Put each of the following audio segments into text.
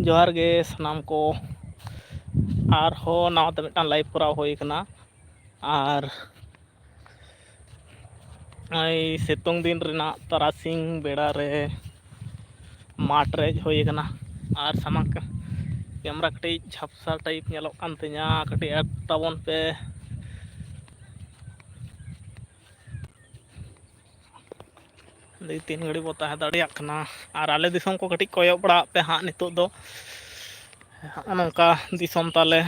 जोहार गे सनाम को आरहों नावते मिदटां लाइव कराव हुई कना आर आई सितुंग दिन रेना तरासिंग बेड़ा रे माठ रे हुई कना आर सामक कैमरा कटी झपसा टाइप नेलोग कान तिᱧा कटी ऐड ताबोन पे तीन घड़ी बो ताहे दाड़ियाग कना आर आले दिसोम को कटी कोयग बड़ा पे हाँ नितोग दो नौका दिसोम ताले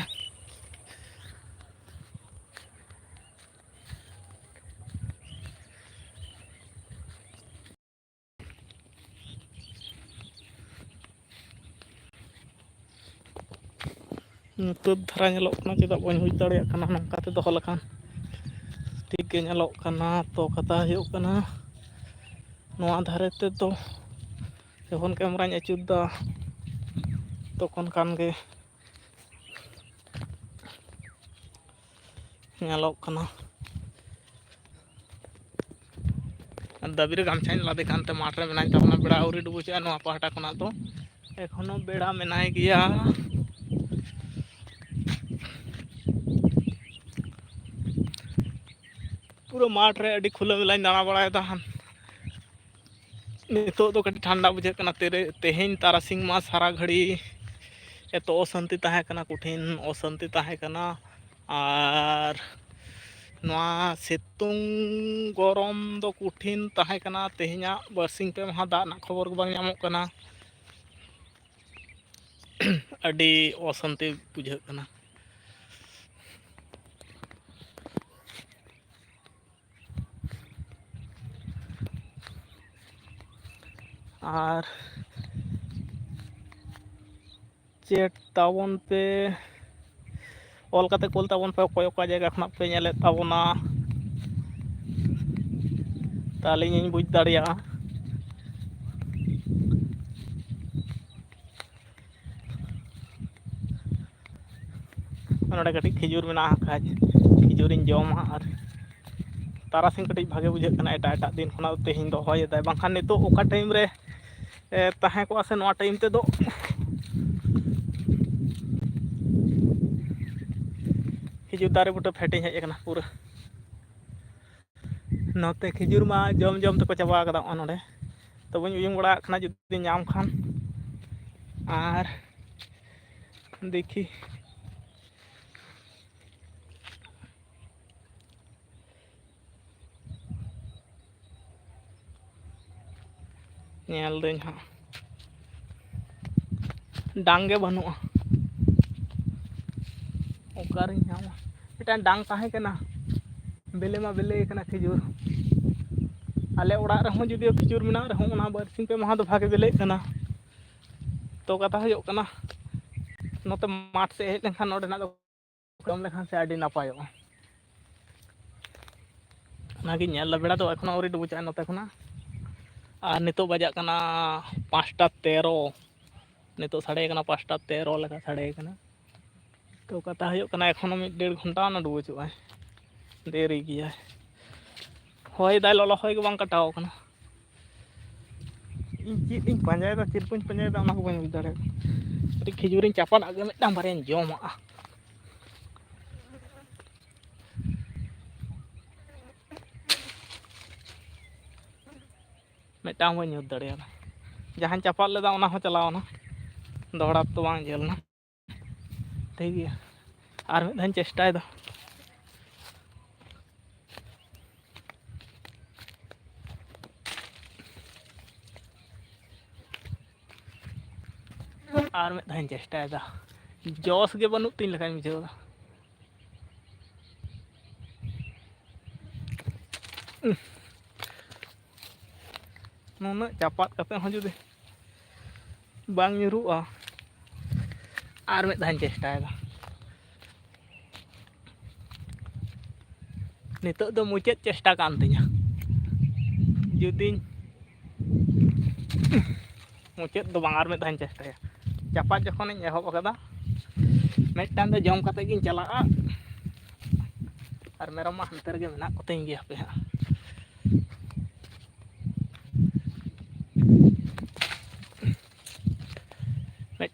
ᱧᱩᱛᱟᱹᱛ ᱫᱷᱟᱨᱟ ᱧᱮᱞᱚᱜ ᱠᱟᱱᱟ ᱪᱮᱫᱟᱜ ᱵᱟᱹᱧ ᱵᱩᱡᱽ ᱫᱟᱲᱮᱭᱟᱜ ᱠᱟᱱᱟ ᱱᱚᱝᱠᱟᱛᱮ ᱫᱚᱦᱚ ᱞᱮᱠᱷᱟᱱ ᱴᱷᱤᱠ ᱜᱮ ᱧᱮᱞᱚᱜ ᱠᱟᱱᱟ ᱛᱚ ᱠᱟᱛᱷᱟ ᱦᱩᱭᱩᱜ ᱠᱟᱱᱟ ᱱᱚᱣᱟ ᱫᱷᱟᱨᱮ ᱛᱮᱫᱚ ᱡᱚᱠᱷᱚᱱ ᱠᱮᱢᱮᱨᱟᱧ ᱟᱹᱪᱩᱨᱫᱟ ᱛᱚᱠᱷᱚᱱ ᱠᱷᱟᱱ ᱜᱮ ᱧᱮᱞᱚᱜ ᱠᱟᱱᱟ दाबी रे गामछाई लादे कानते माठ रे मेनाई ताबना बेड़ा आउरी डुबुचआ नोआ पाहटा खना तो एखोनो बेड़ा मेनाई गिया पूरा माठ रे अडी खुला मेलाኝ दाणा बड़ायदा नितो दो कटी ठंडा बुझे कना तेहेñ तारासिंग मा सारा घड़ी एतो अशांति ताहे कना कुठिन अशांति ताहे कना आर नोआ सितुंग गरम दो कुठिन ताहे कना तेहेñा बरसिंग पे महा दा ना खबर को बांग ᱧᱟᱢᱚᱜ कना अडी अशांति बुझे कना आर चेट ताबोन पे ऑल काते कोल ताबोन पे कोय का जगह खना पे नेले ताबोना ताले ᱤᱧ बुझ दाड़िया नोडे कटी खिजुर मेना खाज खिजुरिन जमा आर तारासिंग कटी भागे बुझे कना एटा एटा दिन खना तेहेñ दो होय दा बांखान नितो ओका टाइम रे ताहे को आसे नोआ टाइम ते दो खिजुर दारे बुटे फेटिंग हेज कना पूरा नोते खिजुर मा जम जम तको चाबा कदा नोडे तो बन उयुंग बड़ा खना जुदी नाम खान आर देखी नेल दें हाँ डांगे बनुआ ओकारिं नामा मिटान डांग ताहे कना बेले मा बेले कना खिजुर आले ओड़ा रहो जुदी खिजुर मेना रहो ओना बरसिंग पे महा दो भागे बेले कना तो कथा हुयो कना नोते माठ से हेज लेखान नोडे ना दो कम लेखान से आडी नापायो नागी नेल बेड़ा दो एखोनो औरी डुबुचा नोते खना आर नितो बजा कना 5:13 नितो साढ़े कना 5:13 लेका साढ़े कना तो कथा हुयो कना एखोनो 1.5 घंटा ना डुबुचुआ देरी गया होय दाय लolo होय के बांग कटाव कना इन चीज पांजाय दा चिरपुन पांजाय दा ओना को बांग दाड़े अरे खिजुरिन चापान आगे मिटां बारेन जमा मिटां बांग यूज दाड़े जहां चापाल लेदा ओना हो चलावना दोहड़ा तो बांग झेलना ठीक गया आर मिद धान चेष्टाय दा आर मिद धान चेष्टाय दा जोश के बनु तीन लेखान बुझेव दा नुना चापात कते हो जुदी बांग ᱧᱩᱨᱩᱜᱼᱟ आर मिद धान चेष्टाय दा नितो दो मुचाद चेष्टा कान तिñा जुदी मुचाद दो बांग आर मिद धान चेष्टाया चापात जखोन ᱤᱧ एहब कदा मिदटान दो जम कते गिन चलाआ आर मेरम मा हंते रगे मेना कोतेñ गे हपे हा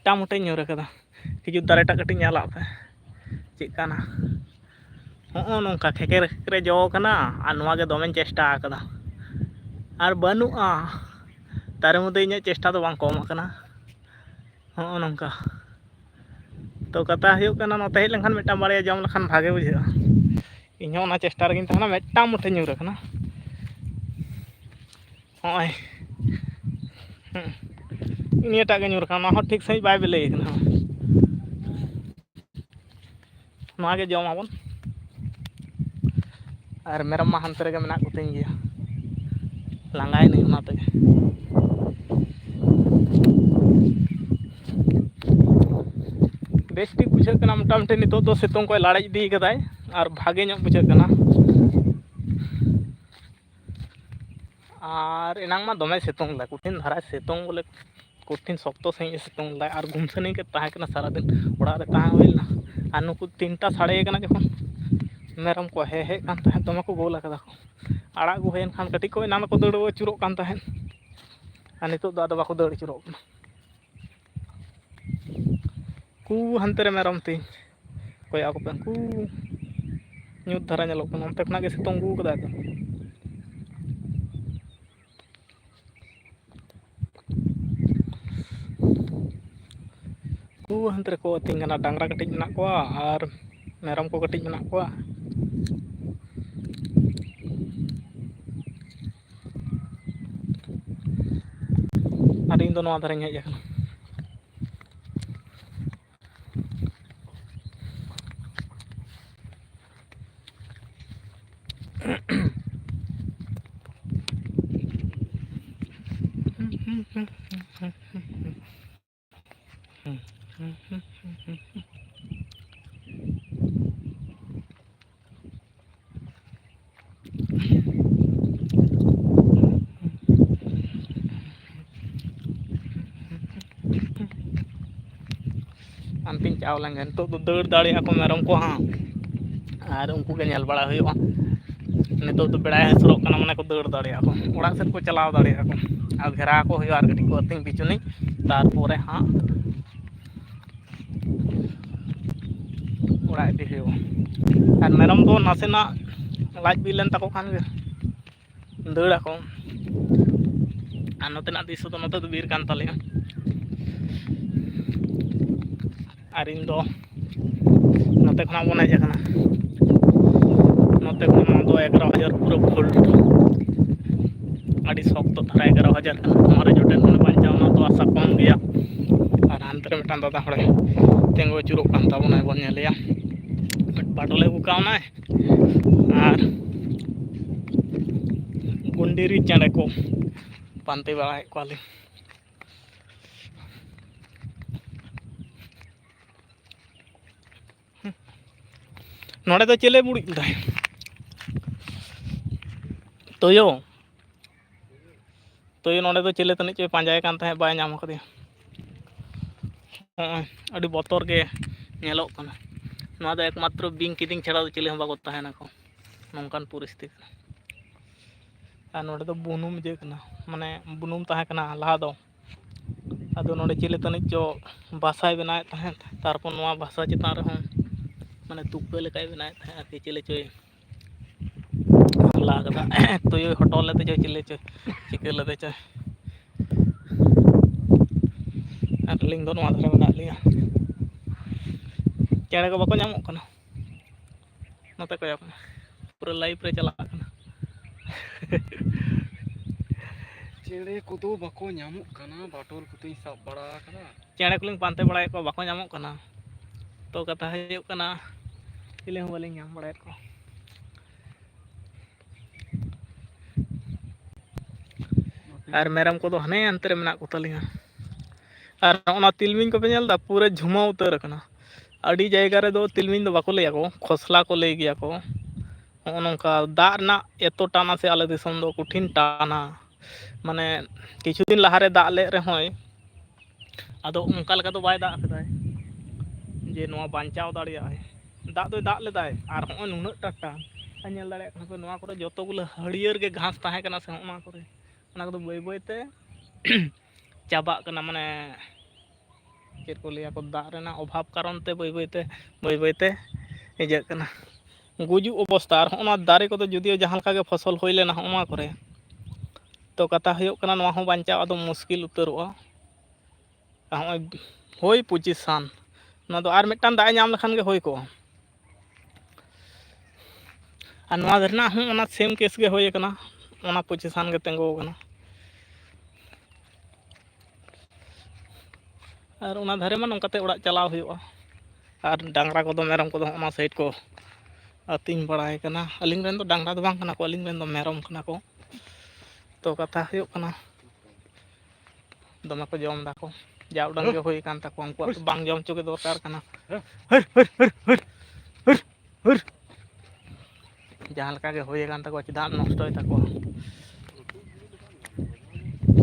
ᱢᱤᱫᱴᱟᱝ ᱢᱚᱴᱮᱧ ᱧᱩᱨ ᱠᱟᱫᱟ ᱠᱷᱤᱡᱩᱨ ᱫᱟᱨᱮᱴᱟᱜ ᱠᱟᱹᱴᱤᱡ ᱧᱮᱞᱟᱜ ᱯᱮ ᱪᱮᱫ ᱠᱟᱱᱟ ᱦᱚᱸᱜᱼᱚ ᱱᱚᱝᱠᱟ ᱠᱷᱮᱠᱮᱨ ᱠᱷᱮᱠᱮᱨᱮ ᱡᱚ ᱠᱟᱱᱟ ᱟᱨ ᱱᱚᱣᱟ ᱜᱮ ᱫᱚᱢᱮᱧ ᱪᱮᱥᱴᱟ ᱟᱠᱟᱫᱟ ᱟᱨ ᱵᱟᱹᱱᱩᱜᱼᱟ ᱛᱟᱨ ᱢᱚᱫᱽᱫᱷᱮ ᱤᱧᱟᱹᱜ ᱪᱮᱥᱴᱟ ᱫᱚ ᱵᱟᱝ ᱠᱚᱢ ᱟᱠᱟᱱᱟ ᱦᱚᱸᱜᱼᱚ ᱱᱚᱝᱠᱟ ᱛᱚ ᱠᱟᱛᱷᱟ ᱦᱩᱭᱩᱜ ᱠᱟᱱᱟ ᱱᱚᱛᱮ ᱦᱮᱡ ᱞᱮᱱᱠᱷᱟᱱ ᱢᱤᱫᱴᱟᱝ ᱵᱟᱨᱭᱟ ᱡᱚᱢ ᱞᱮᱠᱷᱟᱱ ᱵᱷᱟᱜᱮ ᱵᱩᱡᱷᱟᱹᱜᱼᱟ ᱤᱧᱦᱚᱸ ᱚᱱᱟ ᱪᱮᱥᱴᱟ ᱨᱮᱜᱮᱧ ᱛᱟᱦᱮᱱᱟ ᱢᱤᱫᱴᱟᱝ ᱢᱩᱴᱷᱮ ᱧᱩᱨ ᱟᱠᱟᱱᱟ ᱦᱚᱸᱜᱼᱚᱭ ᱱᱤᱭᱟᱹᱴᱟᱜ ᱜᱮ ᱧᱩᱨ ᱟᱠᱟᱱᱟ ᱚᱱᱟ ᱦᱚᱸ ᱴᱷᱤᱠ ᱥᱟᱺᱦᱤᱡ ᱵᱟᱭ ᱵᱤᱞᱤᱭ ᱠᱟᱱᱟ ᱱᱚᱣᱟ ᱜᱮ ᱡᱚᱢᱟᱵᱚᱱ ᱟᱨ ᱢᱮᱨᱚᱢ ᱢᱟ ᱦᱟᱱᱛᱮ ᱨᱮᱜᱮ ᱢᱮᱱᱟᱜ ᱠᱚᱛᱤᱧ ᱜᱮᱭᱟ ᱞᱟᱸᱜᱟᱭᱱᱟᱹᱧ ᱚᱱᱟ ᱛᱮᱜᱮ ᱵᱮᱥ ᱴᱷᱤᱠ ᱵᱩᱡᱷᱟᱹᱜ ᱠᱟᱱᱟ ᱢᱚᱴᱟᱢᱩᱴᱤ ᱱᱤᱛᱚᱜ ᱫᱚ ᱥᱤᱛᱩᱝ ᱠᱚᱭ ᱞᱟᱲᱮᱡ ᱤᱫᱤ ᱠᱟᱫᱟᱭ ᱟᱨ ᱵᱷᱟᱜᱮ ᱧᱚᱜ ᱵᱩᱡᱷᱟᱹᱜ ᱠᱟᱱᱟ ᱟᱨ ᱮᱱᱟᱝ ᱢᱟ ᱫᱚᱢᱮ ᱥᱤᱛᱩᱝ ᱞᱮᱫᱟ ᱠᱚᱴᱷᱤᱱ ᱫᱷᱟᱨᱟᱭ ᱥᱤᱛᱩᱝ ᱵᱚᱞᱮ ᱠᱚᱴᱷᱤᱱ ᱥᱚᱠᱛᱚ ᱥᱟᱺᱦᱤᱡ ᱮ ᱥᱤᱛᱩᱝ ᱞᱮᱫᱟ ᱟᱨ ᱜᱩᱢᱥᱟᱱᱤ ᱜᱮ ᱛᱟᱦᱮᱸ ᱠᱟᱱᱟ ᱥᱟᱨᱟᱫᱤᱱ ᱚᱲᱟᱜ ᱨᱮ ᱛᱟᱦᱮᱸ ᱦᱩᱭ ᱞᱮᱱᱟ ᱟᱨ ᱱᱩᱠᱩ 3ᱴᱟ ᱥᱟᱲᱮ ᱠᱟᱱᱟ ᱡᱚᱠᱷᱚᱱ ᱢᱮᱨᱚᱢ ᱠᱚ ᱦᱮᱡ ᱠᱟᱱ ᱛᱟᱦᱮᱸᱫ ᱫᱚᱢᱮ ᱠᱚ ᱜᱳᱞ ᱠᱟᱫᱟ ᱠᱚ ᱟᱲᱟᱜ ᱟᱹᱜᱩ ᱦᱩᱭᱮᱱ ᱠᱷᱟᱱ ᱠᱟᱹᱴᱤᱡ ᱠᱚ ᱮᱱᱟᱝ ᱫᱚᱠᱚ ᱫᱟᱹᱲ ᱟᱹᱪᱩᱨᱚᱜ ᱠᱟᱱ ᱛᱟᱦᱮᱸᱫ ᱟᱨ ᱱᱤᱛᱚᱜ ᱫᱚ ᱟᱫᱚ ᱵᱟᱠᱚ ᱫᱟᱹᱲ ᱟᱹᱪᱩᱨᱚᱜ ᱠᱟᱱᱟ ᱠᱩ ᱦᱟᱱᱛᱮ ᱨᱮ ᱢᱮᱨᱚᱢ ᱛᱤᱧ ᱠᱚᱭᱚᱜ ᱟᱠᱚ ᱯᱮ ᱩᱱᱠᱩ ᱧᱩᱛ ᱫᱷᱟᱨᱟ ᱧᱮᱞᱚᱜ ᱠᱟᱱᱟ ᱚᱱᱛᱮ ᱠᱷᱚᱱᱟᱜ ᱜᱮ ᱥᱤᱛᱩᱝ ᱟᱹᱜᱩ ᱠᱟᱫᱟᱭ ᱛᱚ ᱦᱟᱱᱛᱮ ᱨᱮᱠᱚ ᱟᱹᱛᱤᱧ ᱠᱟᱱᱟ ᱰᱟᱝᱨᱟ ᱠᱟᱹᱴᱤᱡ ᱢᱮᱱᱟᱜ ᱠᱚᱣᱟ ᱟᱨ ᱢᱮᱨᱚᱢ ᱠᱚ ᱠᱟᱹᱴᱤᱡ ᱢᱮᱱᱟᱜ ᱠᱚᱣᱟ ᱟᱨ ᱤᱧ ᱫᱚ ᱱᱚᱣᱟ ᱫᱷᱟᱨᱮᱧ ᱦᱮᱡ ᱟᱠᱟᱱᱟ ᱦᱟᱱᱛᱮᱧ ᱪᱟᱣ ᱞᱮᱱ ᱜᱮ ᱱᱤᱛᱚᱜ ᱫᱚ ᱫᱟᱹᱲ ᱫᱟᱲᱮᱭᱟᱜᱼᱟ ᱠᱚ ᱢᱮᱨᱚᱢ ᱠᱚ ᱦᱟᱸᱜ ᱟᱨ ᱩᱱᱠᱩ ᱜᱮ ᱧᱮᱞ ᱵᱟᱲᱟ ᱦᱩᱭᱩᱜᱼᱟ ᱱᱤᱛᱚᱜ ᱫᱚ ᱵᱮᱲᱟᱭ ᱦᱟᱹᱥᱩᱨᱚᱜ ᱠᱟᱱᱟ ᱢᱟᱱᱮ ᱠᱚ ᱫᱟᱹᱲ ᱫᱟᱲᱮᱭᱟᱜᱼᱟ ᱠᱚ ᱚᱲᱟᱜ ᱥᱮᱫ ᱠᱚ ᱪᱟᱞᱟᱣ ᱫᱟᱲᱮᱭᱟᱜᱼᱟ ᱠᱚ ᱟᱨ ᱜᱷᱮᱨᱟᱣ ᱠᱚ ᱦᱩᱭᱩᱜᱼᱟ ᱟᱨ ᱠᱟᱹᱴᱤᱡ ᱠᱚ ᱟᱹᱛᱤᱧ ᱵᱤᱪᱩᱱᱤ ᱛᱟᱨᱯᱚᱨᱮ ᱦᱟᱸᱜ ᱚᱲᱟᱜ ᱤᱫᱤ ᱦᱩᱭᱩᱜᱼᱟ ᱟᱨ ᱢᱮᱨᱚᱢ ᱫᱚ ᱱᱟᱥᱮᱱᱟᱜ ᱞᱟᱡ ᱵᱤ ᱞᱮᱱ ᱛᱟᱠᱚ ᱠᱷᱟᱱ ᱜᱮ ᱫᱟᱹᱲ ᱟᱠᱚ ᱟᱨ ᱱᱚᱛᱮᱱᱟᱜ ᱫᱤᱥᱟᱹ ᱫᱚ ᱱᱚᱛᱮ ᱫᱚ ᱵᱤᱨ ᱠᱟᱱ ᱛᱟᱞᱮᱭᱟ ᱟᱨ ᱤᱧ ᱫᱚ ᱱᱚᱛᱮ ᱠᱷᱚᱱᱟᱜ ᱵᱚᱱ ᱦᱮᱡ ᱟᱠᱟᱱᱟ ᱱᱚᱛᱮ ᱠᱷᱚᱱᱟᱜ ᱫᱚ 11,000 ᱯᱩᱨᱟᱹ ᱯᱷᱩᱞ ᱟᱹᱰᱤ ᱥᱚᱠᱛᱚ ᱫᱷᱟᱨᱟ 11,000 ᱠᱟᱱᱟ ᱢᱟᱨᱮ ᱡᱚᱴᱮᱫ ᱵᱟᱧᱪᱟᱣ ᱨᱮᱱᱟᱜ ᱫᱚ ᱟᱥᱟ ᱠᱚᱢ ᱜᱮᱭᱟ ᱟᱨ ᱦᱟᱱᱛᱮ ᱨᱮ ᱢᱤᱫᱴᱟᱝ ᱫᱟᱫᱟ ᱦᱚᱲᱮ ᱛᱤᱸᱜᱩ ᱟᱹᱪᱩᱨᱚᱜ ᱠᱟᱱ ᱛᱟᱵᱚᱱᱟᱭ ᱵᱚᱱ ᱧᱮᱞᱮᱭᱟ ᱵᱟᱴᱳᱞᱮ ᱟᱹᱜᱩ ᱠᱟᱣᱱᱟᱭ ᱟᱨ ᱜᱩᱸᱰᱨᱤ ᱪᱮᱬᱮ ᱠᱚ ᱯᱟᱱᱛᱮ ᱵᱟᱲᱟᱭᱮᱫ ᱠᱚᱣᱟᱞᱤᱧ ᱱᱚᱰᱮ ᱫᱚ ᱪᱮᱞᱮ ᱵᱩᱲᱤᱡ ᱫᱟᱭ ᱛᱩᱭᱩ ᱱᱚᱰᱮ ᱫᱚ ᱪᱤᱞᱤ ᱛᱟᱹᱱᱤᱡ ᱪᱚᱭ ᱯᱟᱸᱡᱟᱭ ᱠᱟᱱ ᱛᱟᱦᱮᱸᱫ ᱵᱟᱭ ᱧᱟᱢ ᱠᱟᱫᱮᱭᱟ ᱦᱚᱸᱜᱼᱚᱭ ᱟᱹᱰᱤ ᱵᱚᱛᱚᱨ ᱜᱮ ᱧᱮᱞᱚᱜ ᱠᱟᱱᱟ ᱱᱚᱣᱟ ᱫᱚ ᱮᱠᱢᱟᱛᱨᱚ ᱵᱤᱧ ᱠᱤᱫᱤᱧ ᱪᱷᱟᱲᱟ ᱫᱚ ᱪᱤᱞᱤ ᱦᱚᱸ ᱵᱟᱠᱚ ᱛᱟᱦᱮᱱᱟᱠᱚ ᱱᱚᱝᱠᱟᱱ ᱯᱚᱨᱤᱥᱛᱷᱤᱛᱤ ᱟᱨ ᱱᱚᱰᱮ ᱫᱚ ᱵᱩᱱᱩᱢ ᱤᱭᱟᱹ ᱠᱟᱱᱟ ᱢᱟᱱᱮ ᱵᱩᱱᱩᱢ ᱛᱟᱦᱮᱸ ᱠᱟᱱᱟ ᱞᱟᱦᱟ ᱫᱚ ᱟᱫᱚ ᱱᱚᱰᱮ ᱪᱤᱞᱤ ᱛᱟᱹᱱᱤᱡ ᱪᱚ ᱵᱟᱥᱟᱭ ᱵᱮᱱᱟᱣᱮᱫ ᱛᱟᱦᱮᱸᱫ ᱛᱟᱨᱯᱚᱨ ᱱᱚᱣᱟ ᱵᱟᱥᱟ ᱪᱮᱛᱟᱱ ᱨᱮᱦᱚᱸ ᱢᱟᱱᱮ ᱛᱩᱠᱟᱹ ᱞᱮᱠᱟᱭ ᱵᱮᱱᱟᱣᱮᱫ ᱛᱟᱦᱮᱸᱫ ᱟᱨᱠᱤ ᱪᱤᱞᱤ ᱪᱚᱭ ᱦᱟᱞᱟ ᱠᱟᱫᱟ ᱛᱩᱭᱩᱭ ᱦᱚᱴᱚᱨ ᱞᱮᱫᱮ ᱪᱚᱭ ᱪᱤᱞᱤ ᱪᱚᱭ ᱪᱤᱠᱟᱹ ᱞᱮᱫᱮ ᱪᱚᱭ ᱟᱨ ᱟᱹᱞᱤᱧ ᱫᱚ ᱱᱚᱣᱟ ᱫᱷᱟᱨᱮ ᱢᱮᱱᱟᱜ ᱞᱤᱧᱟ ᱪᱮᱬᱮ ᱠᱚ ᱵᱟᱠᱚ ᱧᱟᱢᱚᱜ ᱠᱟᱱᱟ ᱱᱚᱛᱮ ᱠᱚᱭᱚᱜ ᱢᱮ ᱯᱩᱨᱟᱹ ᱞᱟᱭᱤᱵᱷ ᱨᱮ ᱪᱟᱞᱟᱜ ᱠᱟᱱᱟ ᱪᱮᱬᱮ ᱠᱚᱫᱚ ᱵᱟᱠᱚ ᱧᱟᱢᱚᱜ ᱠᱟᱱᱟ ᱵᱟᱴᱳᱞ ᱠᱚᱛᱮᱧ ᱥᱟᱵ ᱵᱟᱲᱟ ᱟᱠᱟᱫᱟ ᱪᱮᱬᱮ ᱠᱚᱞᱤᱧ ᱯᱟᱱᱛᱮ ᱵᱟᱲᱟᱭᱮᱫ ᱠᱚᱣᱟ ᱵᱟᱠᱚ ᱧᱟᱢᱚᱜ ᱠᱟᱱᱟ ᱛᱚ ᱠᱟᱛᱷᱟ ᱦᱩᱭᱩᱜ ᱠᱟᱱᱟ ᱪᱤᱞᱤ ᱦᱚᱸ ᱵᱟᱹᱞᱤᱧ ᱧᱟᱢ ᱵᱟᱲᱟᱭᱮᱫ ᱠᱚᱣᱟ ᱟᱨ ᱢᱮᱨᱚᱢ ᱠᱚᱫᱚ ᱦᱟᱱᱮ ᱦᱟᱱᱛᱮ ᱨᱮ ᱢᱮᱱᱟᱜ ᱠᱚᱛᱟᱞᱤᱧᱟ ᱟᱨ ᱱᱚᱜᱼᱚ ᱱᱚᱣᱟ ᱛᱤᱞᱢᱤᱧ ᱠᱚᱯᱮ ᱧᱮᱞ ᱮᱫᱟ ᱯᱩᱨᱟᱹ ᱡᱷᱩᱢᱟᱹ ᱩᱛᱟᱹᱨ ᱟᱠᱟᱱᱟ ᱟᱹᱰᱤ ᱡᱟᱭᱜᱟ ᱨᱮᱫᱚ ᱛᱤᱞᱢᱤᱧ ᱫᱚ ᱵᱟᱠᱚ ᱞᱟᱹᱭᱟᱠᱚ ᱠᱷᱚᱥᱞᱟ ᱠᱚ ᱞᱟᱹᱭ ᱜᱮᱭᱟ ᱠᱚ ᱱᱚᱜᱼᱚ ᱱᱚᱝᱠᱟ ᱫᱟᱜ ᱨᱮᱱᱟᱜ ᱮᱛᱚ ᱴᱟᱱᱟ ᱥᱮ ᱟᱞᱮ ᱫᱤᱥᱚᱢ ᱫᱚ ᱠᱚᱴᱷᱤᱱ ᱴᱟᱱᱟ ᱢᱟᱱᱮ ᱠᱤᱪᱷᱩ ᱫᱤᱱ ᱞᱟᱦᱟᱨᱮ ᱫᱟᱜ ᱞᱮᱫ ᱨᱮᱦᱚᱸᱭ ᱟᱫᱚ ᱚᱱᱠᱟ ᱞᱮᱠᱟ ᱫᱚ ᱵᱟᱭ ᱫᱟᱜ ᱠᱟᱫᱟᱭ ᱡᱮ ᱱᱚᱣᱟ ᱵᱟᱧᱪᱟᱣ ᱫᱟᱲᱮᱭᱟᱜᱼᱟᱭ ᱫᱟᱜ ᱫᱚᱭ ᱫᱟᱜ ᱞᱮᱫᱟᱭ ᱟᱨ ᱦᱚᱸᱜᱼᱚᱭ ᱱᱩᱱᱟᱹᱜ ᱴᱟ ᱴᱟᱱ ᱧᱮᱞ ᱫᱟᱲᱮᱭᱟᱜ ᱠᱟᱱᱟ ᱯᱮ ᱱᱚᱣᱟ ᱠᱚᱨᱮ ᱡᱚᱛᱚ ᱜᱩᱞᱟᱹ ᱦᱟᱹᱨᱭᱟᱹᱲ ᱜᱮ ᱜᱷᱟᱸᱥ ᱛᱟᱦᱮᱸ ᱠᱟᱱᱟ ᱥᱮ ᱱᱚᱣᱟ ᱠᱚᱨᱮ ᱚᱱᱟ ᱠᱚᱫᱚ ᱵᱟᱹᱭ ᱵᱟᱹᱭᱛᱮ ᱪᱟᱵᱟᱜ ᱠᱟᱱᱟ ᱢᱟᱱᱮ ᱪᱮᱫ ᱠᱚ ᱞᱟᱹᱭᱟ ᱠᱚ ᱫᱟᱜ ᱨᱮᱱᱟᱜ ᱚᱵᱷᱟᱵ ᱠᱟᱨᱚᱱ ᱛᱮ ᱵᱟᱹᱭ ᱵᱟᱹᱭᱛᱮ ᱤᱭᱟᱹᱜ ᱠᱟᱱᱟ, ᱜᱩᱡᱩᱜ ᱚᱵᱚᱥᱛᱟ᱾ ᱟᱨ ᱦᱚᱸᱜᱼᱚ ᱱᱚᱣᱟ ᱫᱟᱨᱮ ᱠᱚᱫᱚ ᱡᱩᱫᱤও ᱡᱟᱦᱟᱸ ᱞᱮᱠᱟ ᱜᱮ ᱯᱷᱚᱥᱚᱞ ᱦᱩᱭ ᱞᱮᱱᱟ ᱦᱚᱸᱜᱼᱚ ᱱᱚᱣᱟ ᱠᱚᱨᱮ, ᱛᱚ ᱠᱟᱛᱷᱟ ᱦᱩᱭᱩᱜ ᱠᱟᱱᱟ ᱱᱚᱣᱟ ᱦᱚᱸ ᱵᱟᱧᱪᱟᱣ ᱟᱫᱚ ᱢᱩᱥᱠᱤᱞ ᱩᱛᱟᱹᱨᱚᱜᱼᱟ᱾ ᱦᱚᱸᱜᱼᱚᱭ ᱦᱳᱭ 25 ᱥᱟᱱ, ᱱᱚᱣᱟ ᱫᱚ ᱟᱨ ᱢᱤᱫᱴᱟᱝ ᱫᱟᱜ ᱮ ᱧᱟᱢ ᱞᱮᱠᱷᱟᱱ ᱜᱮ ᱦᱩᱭ ᱠᱚᱜᱼᱟ᱾ ᱟᱨ ᱱᱚᱣᱟ ᱨᱮᱱᱟᱜ ᱦᱚᱸ ᱚᱱᱟ ᱥᱮᱢ ᱠᱮᱥ ᱜᱮ ᱦᱩᱭ ᱠᱟᱱᱟ, ᱚᱱᱟ 25 ᱥᱟᱱ ᱜᱮ ᱛᱤᱸᱜᱩ ᱟᱠᱟᱱᱟ᱾ ᱟᱨ ᱚᱱᱟ ᱫᱷᱟᱨᱮ ᱢᱟ ᱱᱚᱝᱠᱟᱛᱮ ᱚᱲᱟᱜ ᱪᱟᱞᱟᱣ ᱦᱩᱭᱩᱜᱼᱟ, ᱟᱨ ᱰᱟᱝᱨᱟ ᱠᱚᱫᱚ ᱢᱮᱨᱚᱢ ᱠᱚᱫᱚ ᱚᱱᱟ ᱥᱟᱭᱤᱰ ᱠᱚ ᱟᱹᱛᱤᱧ ᱵᱟᱲᱟᱭ ᱠᱟᱱᱟ᱾ ᱟᱹᱞᱤᱧ ᱨᱮᱱ ᱫᱚ ᱰᱟᱝᱨᱟ ᱫᱚ ᱵᱟᱝ ᱠᱟᱱᱟ ᱠᱚ, ᱟᱹᱞᱤᱧ ᱨᱮᱱ ᱫᱚ ᱢᱮᱨᱚᱢ ᱠᱟᱱᱟ ᱠᱚ᱾ ᱛᱚ ᱠᱟᱛᱷᱟ ᱦᱩᱭᱩᱜ ᱠᱟᱱᱟ ᱫᱚᱢᱮ ᱠᱚ ᱡᱚᱢ ᱫᱟᱠᱚ, ᱡᱟ ᱩᱰᱟᱹᱝ ᱜᱮ ᱦᱩᱭ ᱠᱟᱱ ᱛᱟᱠᱚᱣᱟ, ᱩᱱᱠᱩᱣᱟᱜ ᱫᱚ ᱵᱟᱝ ᱡᱚᱢ ᱦᱚᱪᱚ ᱜᱮ ᱫᱚᱨᱠᱟর ᱠᱟᱱᱟ᱾ ᱡᱟᱦᱟᱸ ᱞᱮᱠᱟ ᱜᱮ ᱦᱩᱭ ᱟᱠᱟᱱ ᱛᱟᱠᱚᱣᱟ ᱪᱮᱫᱟᱜ ᱮᱢ ᱱᱚᱥᱴᱚᱭ ᱛᱟᱠᱚᱣᱟ᱾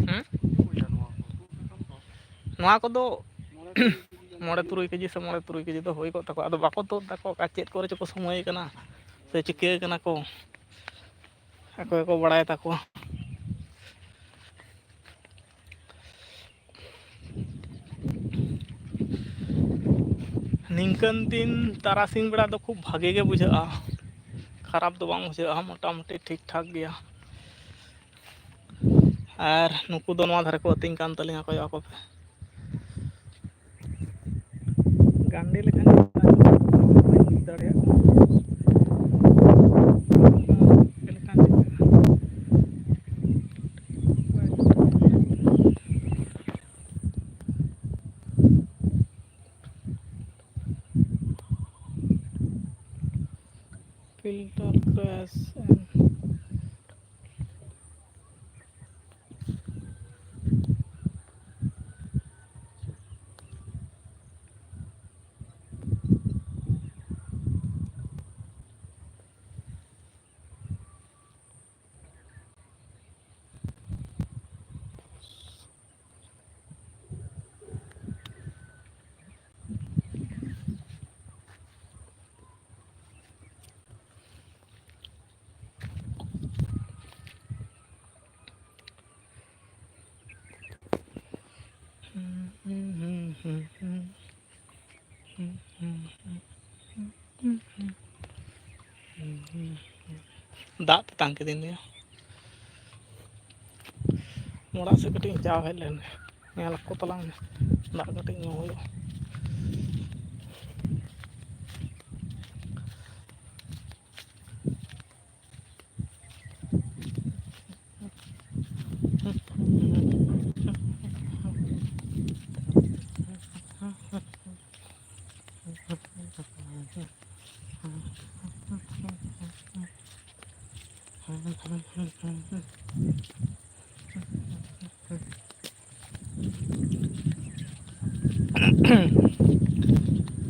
ᱦᱮᱸ ᱱᱚᱣᱟ ᱠᱚᱫᱚ 5-6 ᱠᱮᱡᱤ ᱥᱮ 5-7 ᱠᱮᱡᱤ ᱫᱚ ᱦᱩᱭ ᱠᱚᱜ ᱛᱟᱠᱚᱣᱟ, ᱟᱫᱚ ᱵᱟᱠᱚ ᱛᱩᱫ ᱫᱟᱠᱚ ᱚᱠᱟ ᱪᱮᱫ ᱠᱚᱨᱮ ᱪᱚᱠᱚ ᱥᱚᱢᱚᱭ ᱠᱟᱱᱟ ᱥᱮ ᱪᱤᱠᱟᱹ ᱠᱟᱱᱟ ᱠᱚ, ᱟᱠᱚ ᱜᱮᱠᱚ ᱵᱟᱲᱟᱭ ᱛᱟᱠᱚᱣᱟ᱾ ᱱᱤᱝᱠᱟᱹᱱ ᱫᱤᱱ ᱛᱟᱨᱟᱥᱤᱧ ᱵᱮᱲᱟ ᱫᱚ ᱠᱷᱩᱵ ᱵᱷᱟᱜᱮ ᱜᱮ ᱵᱩᱡᱷᱟᱹᱜᱼᱟ, ᱠᱷᱟᱨᱟᱯ ᱫᱚ ᱵᱟᱝ ᱵᱩᱡᱷᱟᱹᱜᱼᱟ, ᱢᱳᱴᱟᱢᱩᱴᱤ ᱴᱷᱤᱠ ᱴᱷᱟᱠ ᱜᱮᱭᱟ᱾ ᱟᱨ ᱱᱩᱠᱩ ᱫᱚ ᱱᱚᱣᱟ ᱫᱷᱟᱨᱮ ᱠᱚ ᱟᱹᱛᱤᱧ ᱠᱟᱱ ᱛᱟᱹᱞᱤᱧᱟ, ᱠᱚᱭᱚᱜ ᱟᱠᱚ ᱯᱮ᱾ ᱜᱟᱱᱰᱮ ᱞᱮᱠᱷᱟᱱ ᱵᱟᱹᱧ ᱵᱩᱡᱽ ᱫᱟᱲᱮᱭᱟᱜ ᱠᱟᱱᱟ ᱪᱮᱫ ᱞᱮᱠᱟᱱ filter crash and ᱫᱟᱜ ᱛᱮᱛᱟᱝ ᱠᱤᱫᱤᱧ ᱫᱚᱭᱟ᱾ ᱚᱲᱟᱜ ᱥᱮᱫ ᱠᱟᱹᱴᱤᱡ ᱤᱧ ᱪᱟᱣ ᱦᱮᱡ ᱞᱮᱱ ᱜᱮ, ᱧᱮᱞ ᱟᱠᱚ ᱛᱟᱞᱟᱝ ᱢᱮ, ᱫᱟᱜ ᱠᱟᱹᱴᱤᱡ ᱧᱩ ᱦᱩᱭᱩᱜᱼᱟ᱾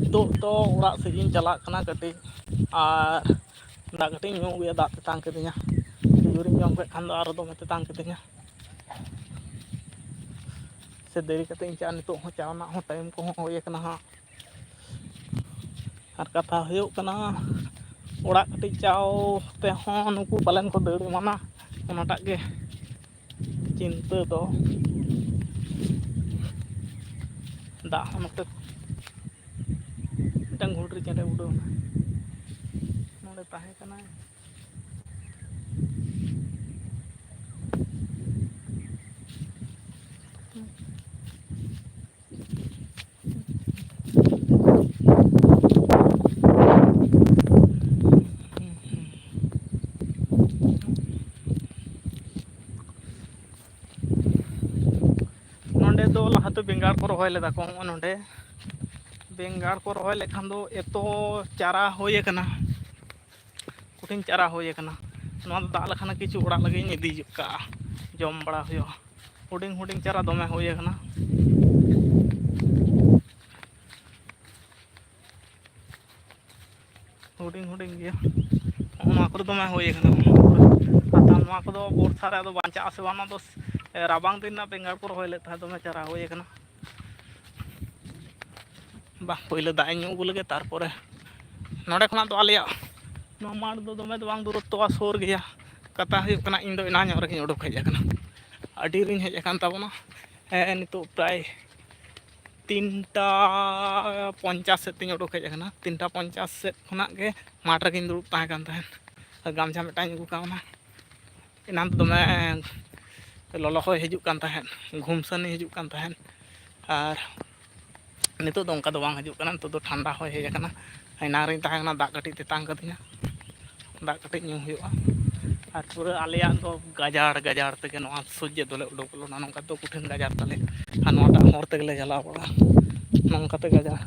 ᱱᱤᱛᱚᱜ ᱫᱚ ᱚᱲᱟᱜ ᱥᱮᱫ ᱤᱧ ᱪᱟᱞᱟᱜ ᱠᱟᱱᱟ ᱠᱟᱹᱴᱤᱡ, ᱟᱨ ᱫᱟᱜ ᱠᱟᱹᱴᱤᱡ ᱤᱧ ᱧᱩ ᱟᱹᱜᱩᱭᱟ, ᱫᱟᱜ ᱛᱮᱛᱟᱝ ᱠᱤᱫᱤᱧᱟ, ᱠᱷᱤᱡᱩᱨᱤᱧ ᱡᱚᱢ ᱠᱮᱫ ᱠᱷᱟᱱ ᱫᱚ ᱟᱨᱚ ᱫᱚᱢᱮ ᱛᱮᱛᱟᱝ ᱠᱤᱫᱤᱧᱟ᱾ ᱥᱮ ᱫᱮᱨᱤ ᱠᱟᱛᱮᱫ ᱤᱧ ᱪᱟᱜᱼᱟ, ᱱᱤᱛᱚᱜ ᱦᱚᱸ ᱪᱟ ᱨᱮᱱᱟᱜ ᱦᱚᱸ ᱴᱟᱭᱤᱢ ᱠᱚᱦᱚᱸ ᱦᱩᱭ ᱠᱟᱱᱟ ᱦᱟᱸᱜ᱾ ᱟᱨ ᱠᱟᱛᱷᱟ ᱦᱩᱭᱩᱜ ᱠᱟᱱᱟ ᱚᱲᱟᱜ ᱠᱟᱹᱴᱤᱡ ᱪᱟᱣ ᱛᱮᱦᱚᱸ ᱱᱩᱠᱩ ᱯᱟᱞᱮᱱ ᱠᱚ ᱫᱟᱹᱲ ᱮᱢᱟᱱᱟ, ᱚᱱᱟᱴᱟᱜ ᱜᱮ ᱪᱤᱱᱛᱟᱹ ᱫᱚ᱾ ᱫᱟᱜ ᱦᱚᱸ ᱱᱚᱛᱮ ᱢᱤᱫᱴᱟᱝ ᱜᱷᱩᱸᱰᱨᱤ ᱪᱮᱬᱮ ᱩᱰᱟᱹᱣ ᱮᱱᱟ, ᱱᱚᱰᱮ ᱛᱟᱦᱮᱸ ᱠᱟᱱᱟᱭ᱾ ᱱᱚᱸᱰᱮ ᱫᱚ ᱞᱟᱦᱟᱛᱮ ᱵᱮᱸᱜᱟᱲ ᱠᱚ ᱨᱚᱦᱚᱭ ᱞᱮᱫᱟ ᱠᱚ, ᱦᱚᱸᱜᱼᱚ ᱱᱚᱸᱰᱮ ᱵᱮᱸᱜᱟᱲ ᱠᱚ ᱨᱚᱦᱚᱭ ᱞᱮᱠᱷᱟᱱ ᱫᱚ ᱮᱛᱚ ᱪᱟᱨᱟ ᱦᱩᱭ ᱠᱟᱱᱟ, ᱠᱩᱴᱷᱤᱱ ᱪᱟᱨᱟ ᱦᱩᱭ ᱠᱟᱱᱟ᱾ ᱱᱚᱣᱟ ᱫᱚ ᱫᱟᱜ ᱞᱮᱠᱷᱟᱱ ᱠᱤᱪᱷᱩ ᱚᱲᱟᱜ ᱞᱟᱹᱜᱤᱫ ᱤᱧ ᱤᱫᱤ ᱠᱟᱜᱼᱟ, ᱡᱚᱢ ᱵᱟᱲᱟ ᱦᱩᱭᱩᱜᱼᱟ᱾ ᱦᱩᱰᱤᱧ ᱦᱩᱰᱤᱧ ᱪᱟᱨᱟ ᱫᱚᱢᱮ ᱦᱩᱭ ᱠᱟᱱᱟ᱾ ᱦᱩᱰᱤᱧ ᱦᱩᱰᱤᱧ ᱜᱮᱭᱟ, ᱱᱚᱣᱟ ᱠᱚᱨᱮ ᱫᱚᱢᱮ ᱦᱩᱭ ᱠᱟᱱᱟ᱾ ᱱᱚᱣᱟ ᱠᱚᱫᱚ ᱵᱚᱨᱥᱟ ᱨᱮ ᱟᱫᱚ ᱵᱟᱧᱪᱟᱜ ᱟᱥᱮ ᱵᱟᱝ, ᱚᱱᱟ ᱫᱚ ᱨᱟᱵᱟᱝ ᱫᱤᱱ ᱨᱮᱱᱟᱜ ᱵᱮᱸᱜᱟᱲ ᱠᱚ ᱨᱚᱦᱚᱭ ᱞᱮᱫ ᱛᱟᱦᱮᱸᱫ, ᱫᱚᱢᱮ ᱪᱟᱨᱟ ᱦᱩᱭ ᱠᱟᱱᱟ᱾ ᱵᱟᱦ ᱯᱳᱭᱞᱳ ᱫᱟᱜ ᱤᱧ ᱧᱩ ᱟᱹᱜᱩ ᱞᱮᱜᱮ, ᱛᱟᱨᱯᱚᱨᱮ ᱱᱚᱸᱰᱮ ᱠᱷᱚᱱᱟᱜ ᱫᱚ ᱟᱞᱮᱭᱟᱜ ᱱᱚᱣᱟ ᱢᱟᱴᱷ ᱫᱚ ᱫᱚᱢᱮ ᱫᱚ ᱵᱟᱝ ᱫᱩᱨᱚᱛᱛᱚᱼᱟ, ᱥᱩᱨ ᱜᱮᱭᱟ᱾ ᱠᱟᱛᱷᱟ ᱦᱩᱭᱩᱜ ᱠᱟᱱᱟ ᱤᱧ ᱫᱚ ᱮᱱᱟᱝ ᱧᱚᱜ ᱨᱮᱜᱮᱧ ᱩᱰᱩᱠ ᱦᱮᱡ ᱟᱠᱟᱱᱟ, ᱟᱹᱰᱤ ᱨᱤᱧ ᱦᱮᱡ ᱟᱠᱟᱱ ᱛᱟᱵᱚᱱᱟ᱾ ᱱᱤᱛᱚᱜ ᱯᱨᱟᱭ 3:50 sed ᱛᱤᱧ ᱩᱰᱩᱠ ᱦᱮᱡ ᱟᱠᱟᱱᱟ 3:50 sed ᱠᱷᱚᱱᱟᱜ ᱜᱮ ᱢᱟᱴᱷ ᱨᱮᱜᱮᱧ ᱫᱩᱲᱩᱵ ᱛᱟᱦᱮᱸ ᱠᱟᱱ ᱛᱟᱦᱮᱸᱫ ᱜᱟᱢᱪᱷᱟ ᱢᱤᱫᱴᱟᱝ ᱤᱧ ᱟᱹᱜᱩ ᱠᱟᱣᱱᱟ ᱮᱱᱟᱱ ᱫᱚ ᱫᱚᱢᱮ ᱞᱚᱞᱚ ᱦᱚᱭ ᱦᱤᱡᱩᱜ ᱠᱟᱱ ᱛᱟᱦᱮᱸᱫ ᱜᱷᱩᱢᱥᱟᱱᱤ ᱦᱤᱡᱩᱜ ᱠᱟᱱ ᱛᱟᱦᱮᱸᱫ ᱟᱨ ᱱᱤᱛᱚᱜ ᱫᱚ ᱚᱱᱠᱟ ᱫᱚ ᱵᱟᱝ ᱦᱤᱡᱩᱜ ᱠᱟᱱᱟ ᱱᱤᱛᱚᱜ ᱫᱚ ᱴᱷᱟᱱᱰᱟ ᱦᱚᱭ ᱦᱮᱡ ᱟᱠᱟᱱᱟ ᱮᱱᱟᱝ ᱨᱤᱧ ᱛᱟᱦᱮᱸ ᱠᱟᱱᱟ ᱫᱟᱜ ᱠᱟᱹᱴᱤᱡ ᱛᱮᱛᱟᱝ ᱠᱟᱹᱫᱤᱧᱟ ᱫᱟᱜ ᱠᱟᱹᱴᱤᱡ ᱧᱩ ᱦᱩᱭᱩᱜᱼᱟ ᱟᱨ ᱯᱩᱨᱟᱹ ᱟᱞᱮᱭᱟᱜ ᱫᱚ ᱜᱟᱡᱟᱲ ᱛᱮᱜᱮ ᱱᱚᱣᱟ ᱥᱚᱡᱽᱡᱮ ᱫᱚᱞᱮ ᱩᱰᱩᱠ ᱞᱮᱱᱟ ᱱᱚᱝᱠᱟ ᱫᱚ ᱠᱩᱴᱷᱤᱱ ᱜᱟᱡᱟᱲ ᱛᱟᱞᱮ ᱟᱨ ᱱᱚᱣᱟᱴᱟᱜ ᱦᱚᱨ ᱛᱮᱜᱮᱞᱮ ᱪᱟᱞᱟᱣ ᱵᱟᱲᱟᱜᱼᱟ ᱱᱚᱝᱠᱟᱛᱮ ᱜᱟᱡᱟᱲ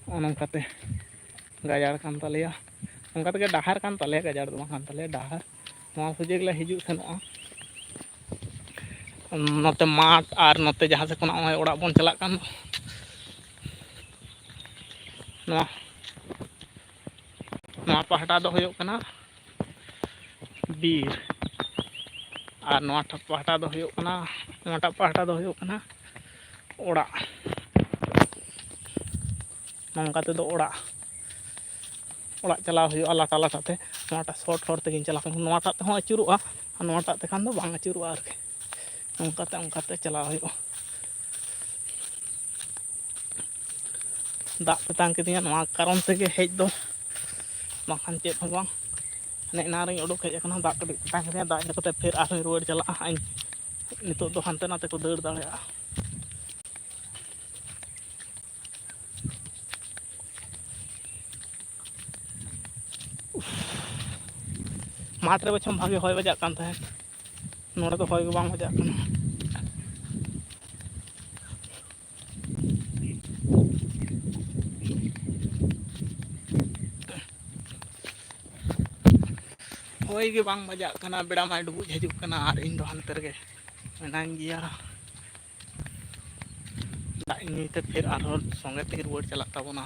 ᱦᱚᱸᱜᱼᱚ ᱱᱚᱝᱠᱟᱛᱮ ᱜᱟᱡᱟᱲ ᱠᱟᱱ ᱛᱟᱞᱮᱭᱟ ᱚᱱᱠᱟ ᱛᱮᱜᱮ ᱰᱟᱦᱟᱨ ᱠᱟᱱ ᱛᱟᱞᱮᱭᱟ ᱜᱟᱡᱟᱲ ᱫᱚ ᱵᱟᱝ ᱠᱟᱱ ᱛᱟᱞᱮᱭᱟ ᱰᱟᱦᱟᱨ ᱱᱚᱣᱟ ᱥᱚᱡᱷᱮ ᱜᱮᱞᱮ ᱦᱤᱡᱩᱜ ᱥᱮᱱᱚᱜᱼᱟ ᱱᱚᱛᱮ ᱢᱟᱴᱷ ᱟᱨ ᱱᱚᱛᱮ ᱡᱟᱦᱟᱸ ᱥᱮᱫ ᱠᱷᱚᱱᱟᱜ ᱱᱚᱜᱼᱚᱭ ᱚᱲᱟᱜ ᱵᱚᱱ ᱪᱟᱞᱟᱜ ᱠᱟᱱ ᱱᱚᱣᱟ ᱯᱟᱦᱴᱟ ᱫᱚ ᱦᱩᱭᱩᱜ ᱠᱟᱱᱟ ᱵᱤᱨ ᱟᱨ ᱱᱚᱣᱟ ᱯᱟᱦᱴᱟ ᱫᱚ ᱦᱩᱭᱩᱜ ᱠᱟᱱᱟ ᱱᱚᱣᱟᱴᱟᱜ ᱯᱟᱦᱴᱟ ᱫᱚ ᱦᱩᱭᱩᱜ ᱠᱟᱱᱟ ᱚᱲᱟᱜ ᱱᱚᱝᱠᱟ ᱛᱮᱫᱚ ᱚᱲᱟᱜ ᱪᱟᱞᱟᱣ ᱦᱩᱭᱩᱜᱼᱟ ᱞᱟᱴᱟ ᱞᱟᱴᱟᱛᱮ ᱱᱚᱣᱟᱴᱟᱜ ᱥᱚᱨᱴ ᱦᱚᱨ ᱛᱮᱜᱮᱧ ᱪᱟᱞᱟᱜ ᱠᱟᱱᱟ ᱱᱚᱣᱟᱴᱟᱜ ᱛᱮᱦᱚᱸ ᱟᱹᱪᱩᱨᱚᱜᱼᱟ ᱟᱨ ᱱᱚᱣᱟᱴᱟᱜ ᱛᱮᱠᱷᱟᱱ ᱫᱚ ᱵᱟᱝ ᱟᱹᱪᱩᱨᱚᱜᱼᱟ ᱟᱨᱠᱤ ᱚᱱᱠᱟᱛᱮ ᱪᱟᱞᱟᱣ ᱦᱩᱭᱩᱜᱼᱟ ᱫᱟᱜ ᱛᱮᱛᱟᱝ ᱠᱤᱫᱤᱧᱟ ᱱᱚᱣᱟ ᱠᱟᱨᱚᱱ ᱛᱮᱜᱮ ᱦᱮᱡ ᱫᱚ ᱵᱟᱝᱠᱷᱟᱱ ᱪᱮᱫ ᱦᱚᱸ ᱵᱟᱝ ᱮᱱᱟᱝ ᱨᱤᱧ ᱩᱰᱩᱠ ᱦᱮᱡ ᱟᱠᱟᱱᱟ ᱫᱟᱜ ᱠᱟᱹᱴᱤᱡ ᱛᱮᱛᱟᱝ ᱠᱤᱫᱤᱧᱟ ᱫᱟᱜ ᱧᱩ ᱠᱟᱛᱮᱫ ᱯᱷᱮᱨ ᱟᱨᱦᱚᱸᱧ ᱨᱩᱣᱟᱹᱲ ᱪᱟᱞᱟᱜᱼᱟ ᱱᱤᱛᱚᱜ ᱫᱚ ᱦᱟᱱᱛᱮ ᱱᱟᱛᱮ ᱠᱚ ᱫᱟᱹᱲ ᱫᱟᱲᱮᱭᱟᱜᱼᱟ ᱢᱟᱴᱷ ᱨᱮ ᱵᱚᱪᱷᱚᱢ ᱵᱷᱟᱜᱮ ᱦᱚᱭ ᱵᱟᱡᱟᱜ ᱠᱟᱱ ᱛᱟᱦᱮᱸᱫ ᱱᱚᱰᱮ ᱫᱚ ᱦᱚᱭ ᱜᱮ ᱵᱟᱝ ᱵᱟᱡᱟᱜ ᱠᱟᱱᱟ ᱦᱚᱭ ᱜᱮ ᱵᱟᱝ ᱵᱟᱡᱟᱜ ᱠᱟᱱᱟ ᱵᱮᱲᱟ ᱢᱟᱭ ᱰᱩᱵᱩᱡ ᱦᱤᱡᱩᱜ ᱠᱟᱱᱟ ᱟᱨ ᱤᱧ ᱫᱚ ᱦᱟᱱᱛᱮ ᱨᱮᱜᱮ ᱢᱤᱱᱟᱹᱧ ᱜᱮᱭᱟ ᱫᱟᱜ ᱧᱩᱭᱛᱮ ᱯᱷᱤᱨ ᱟᱨᱦᱚᱸ ᱥᱚᱸᱜᱮ ᱛᱮ ᱨᱩᱣᱟᱹᱲ ᱪᱟᱞᱟᱜ ᱛᱟᱵᱚᱱᱟ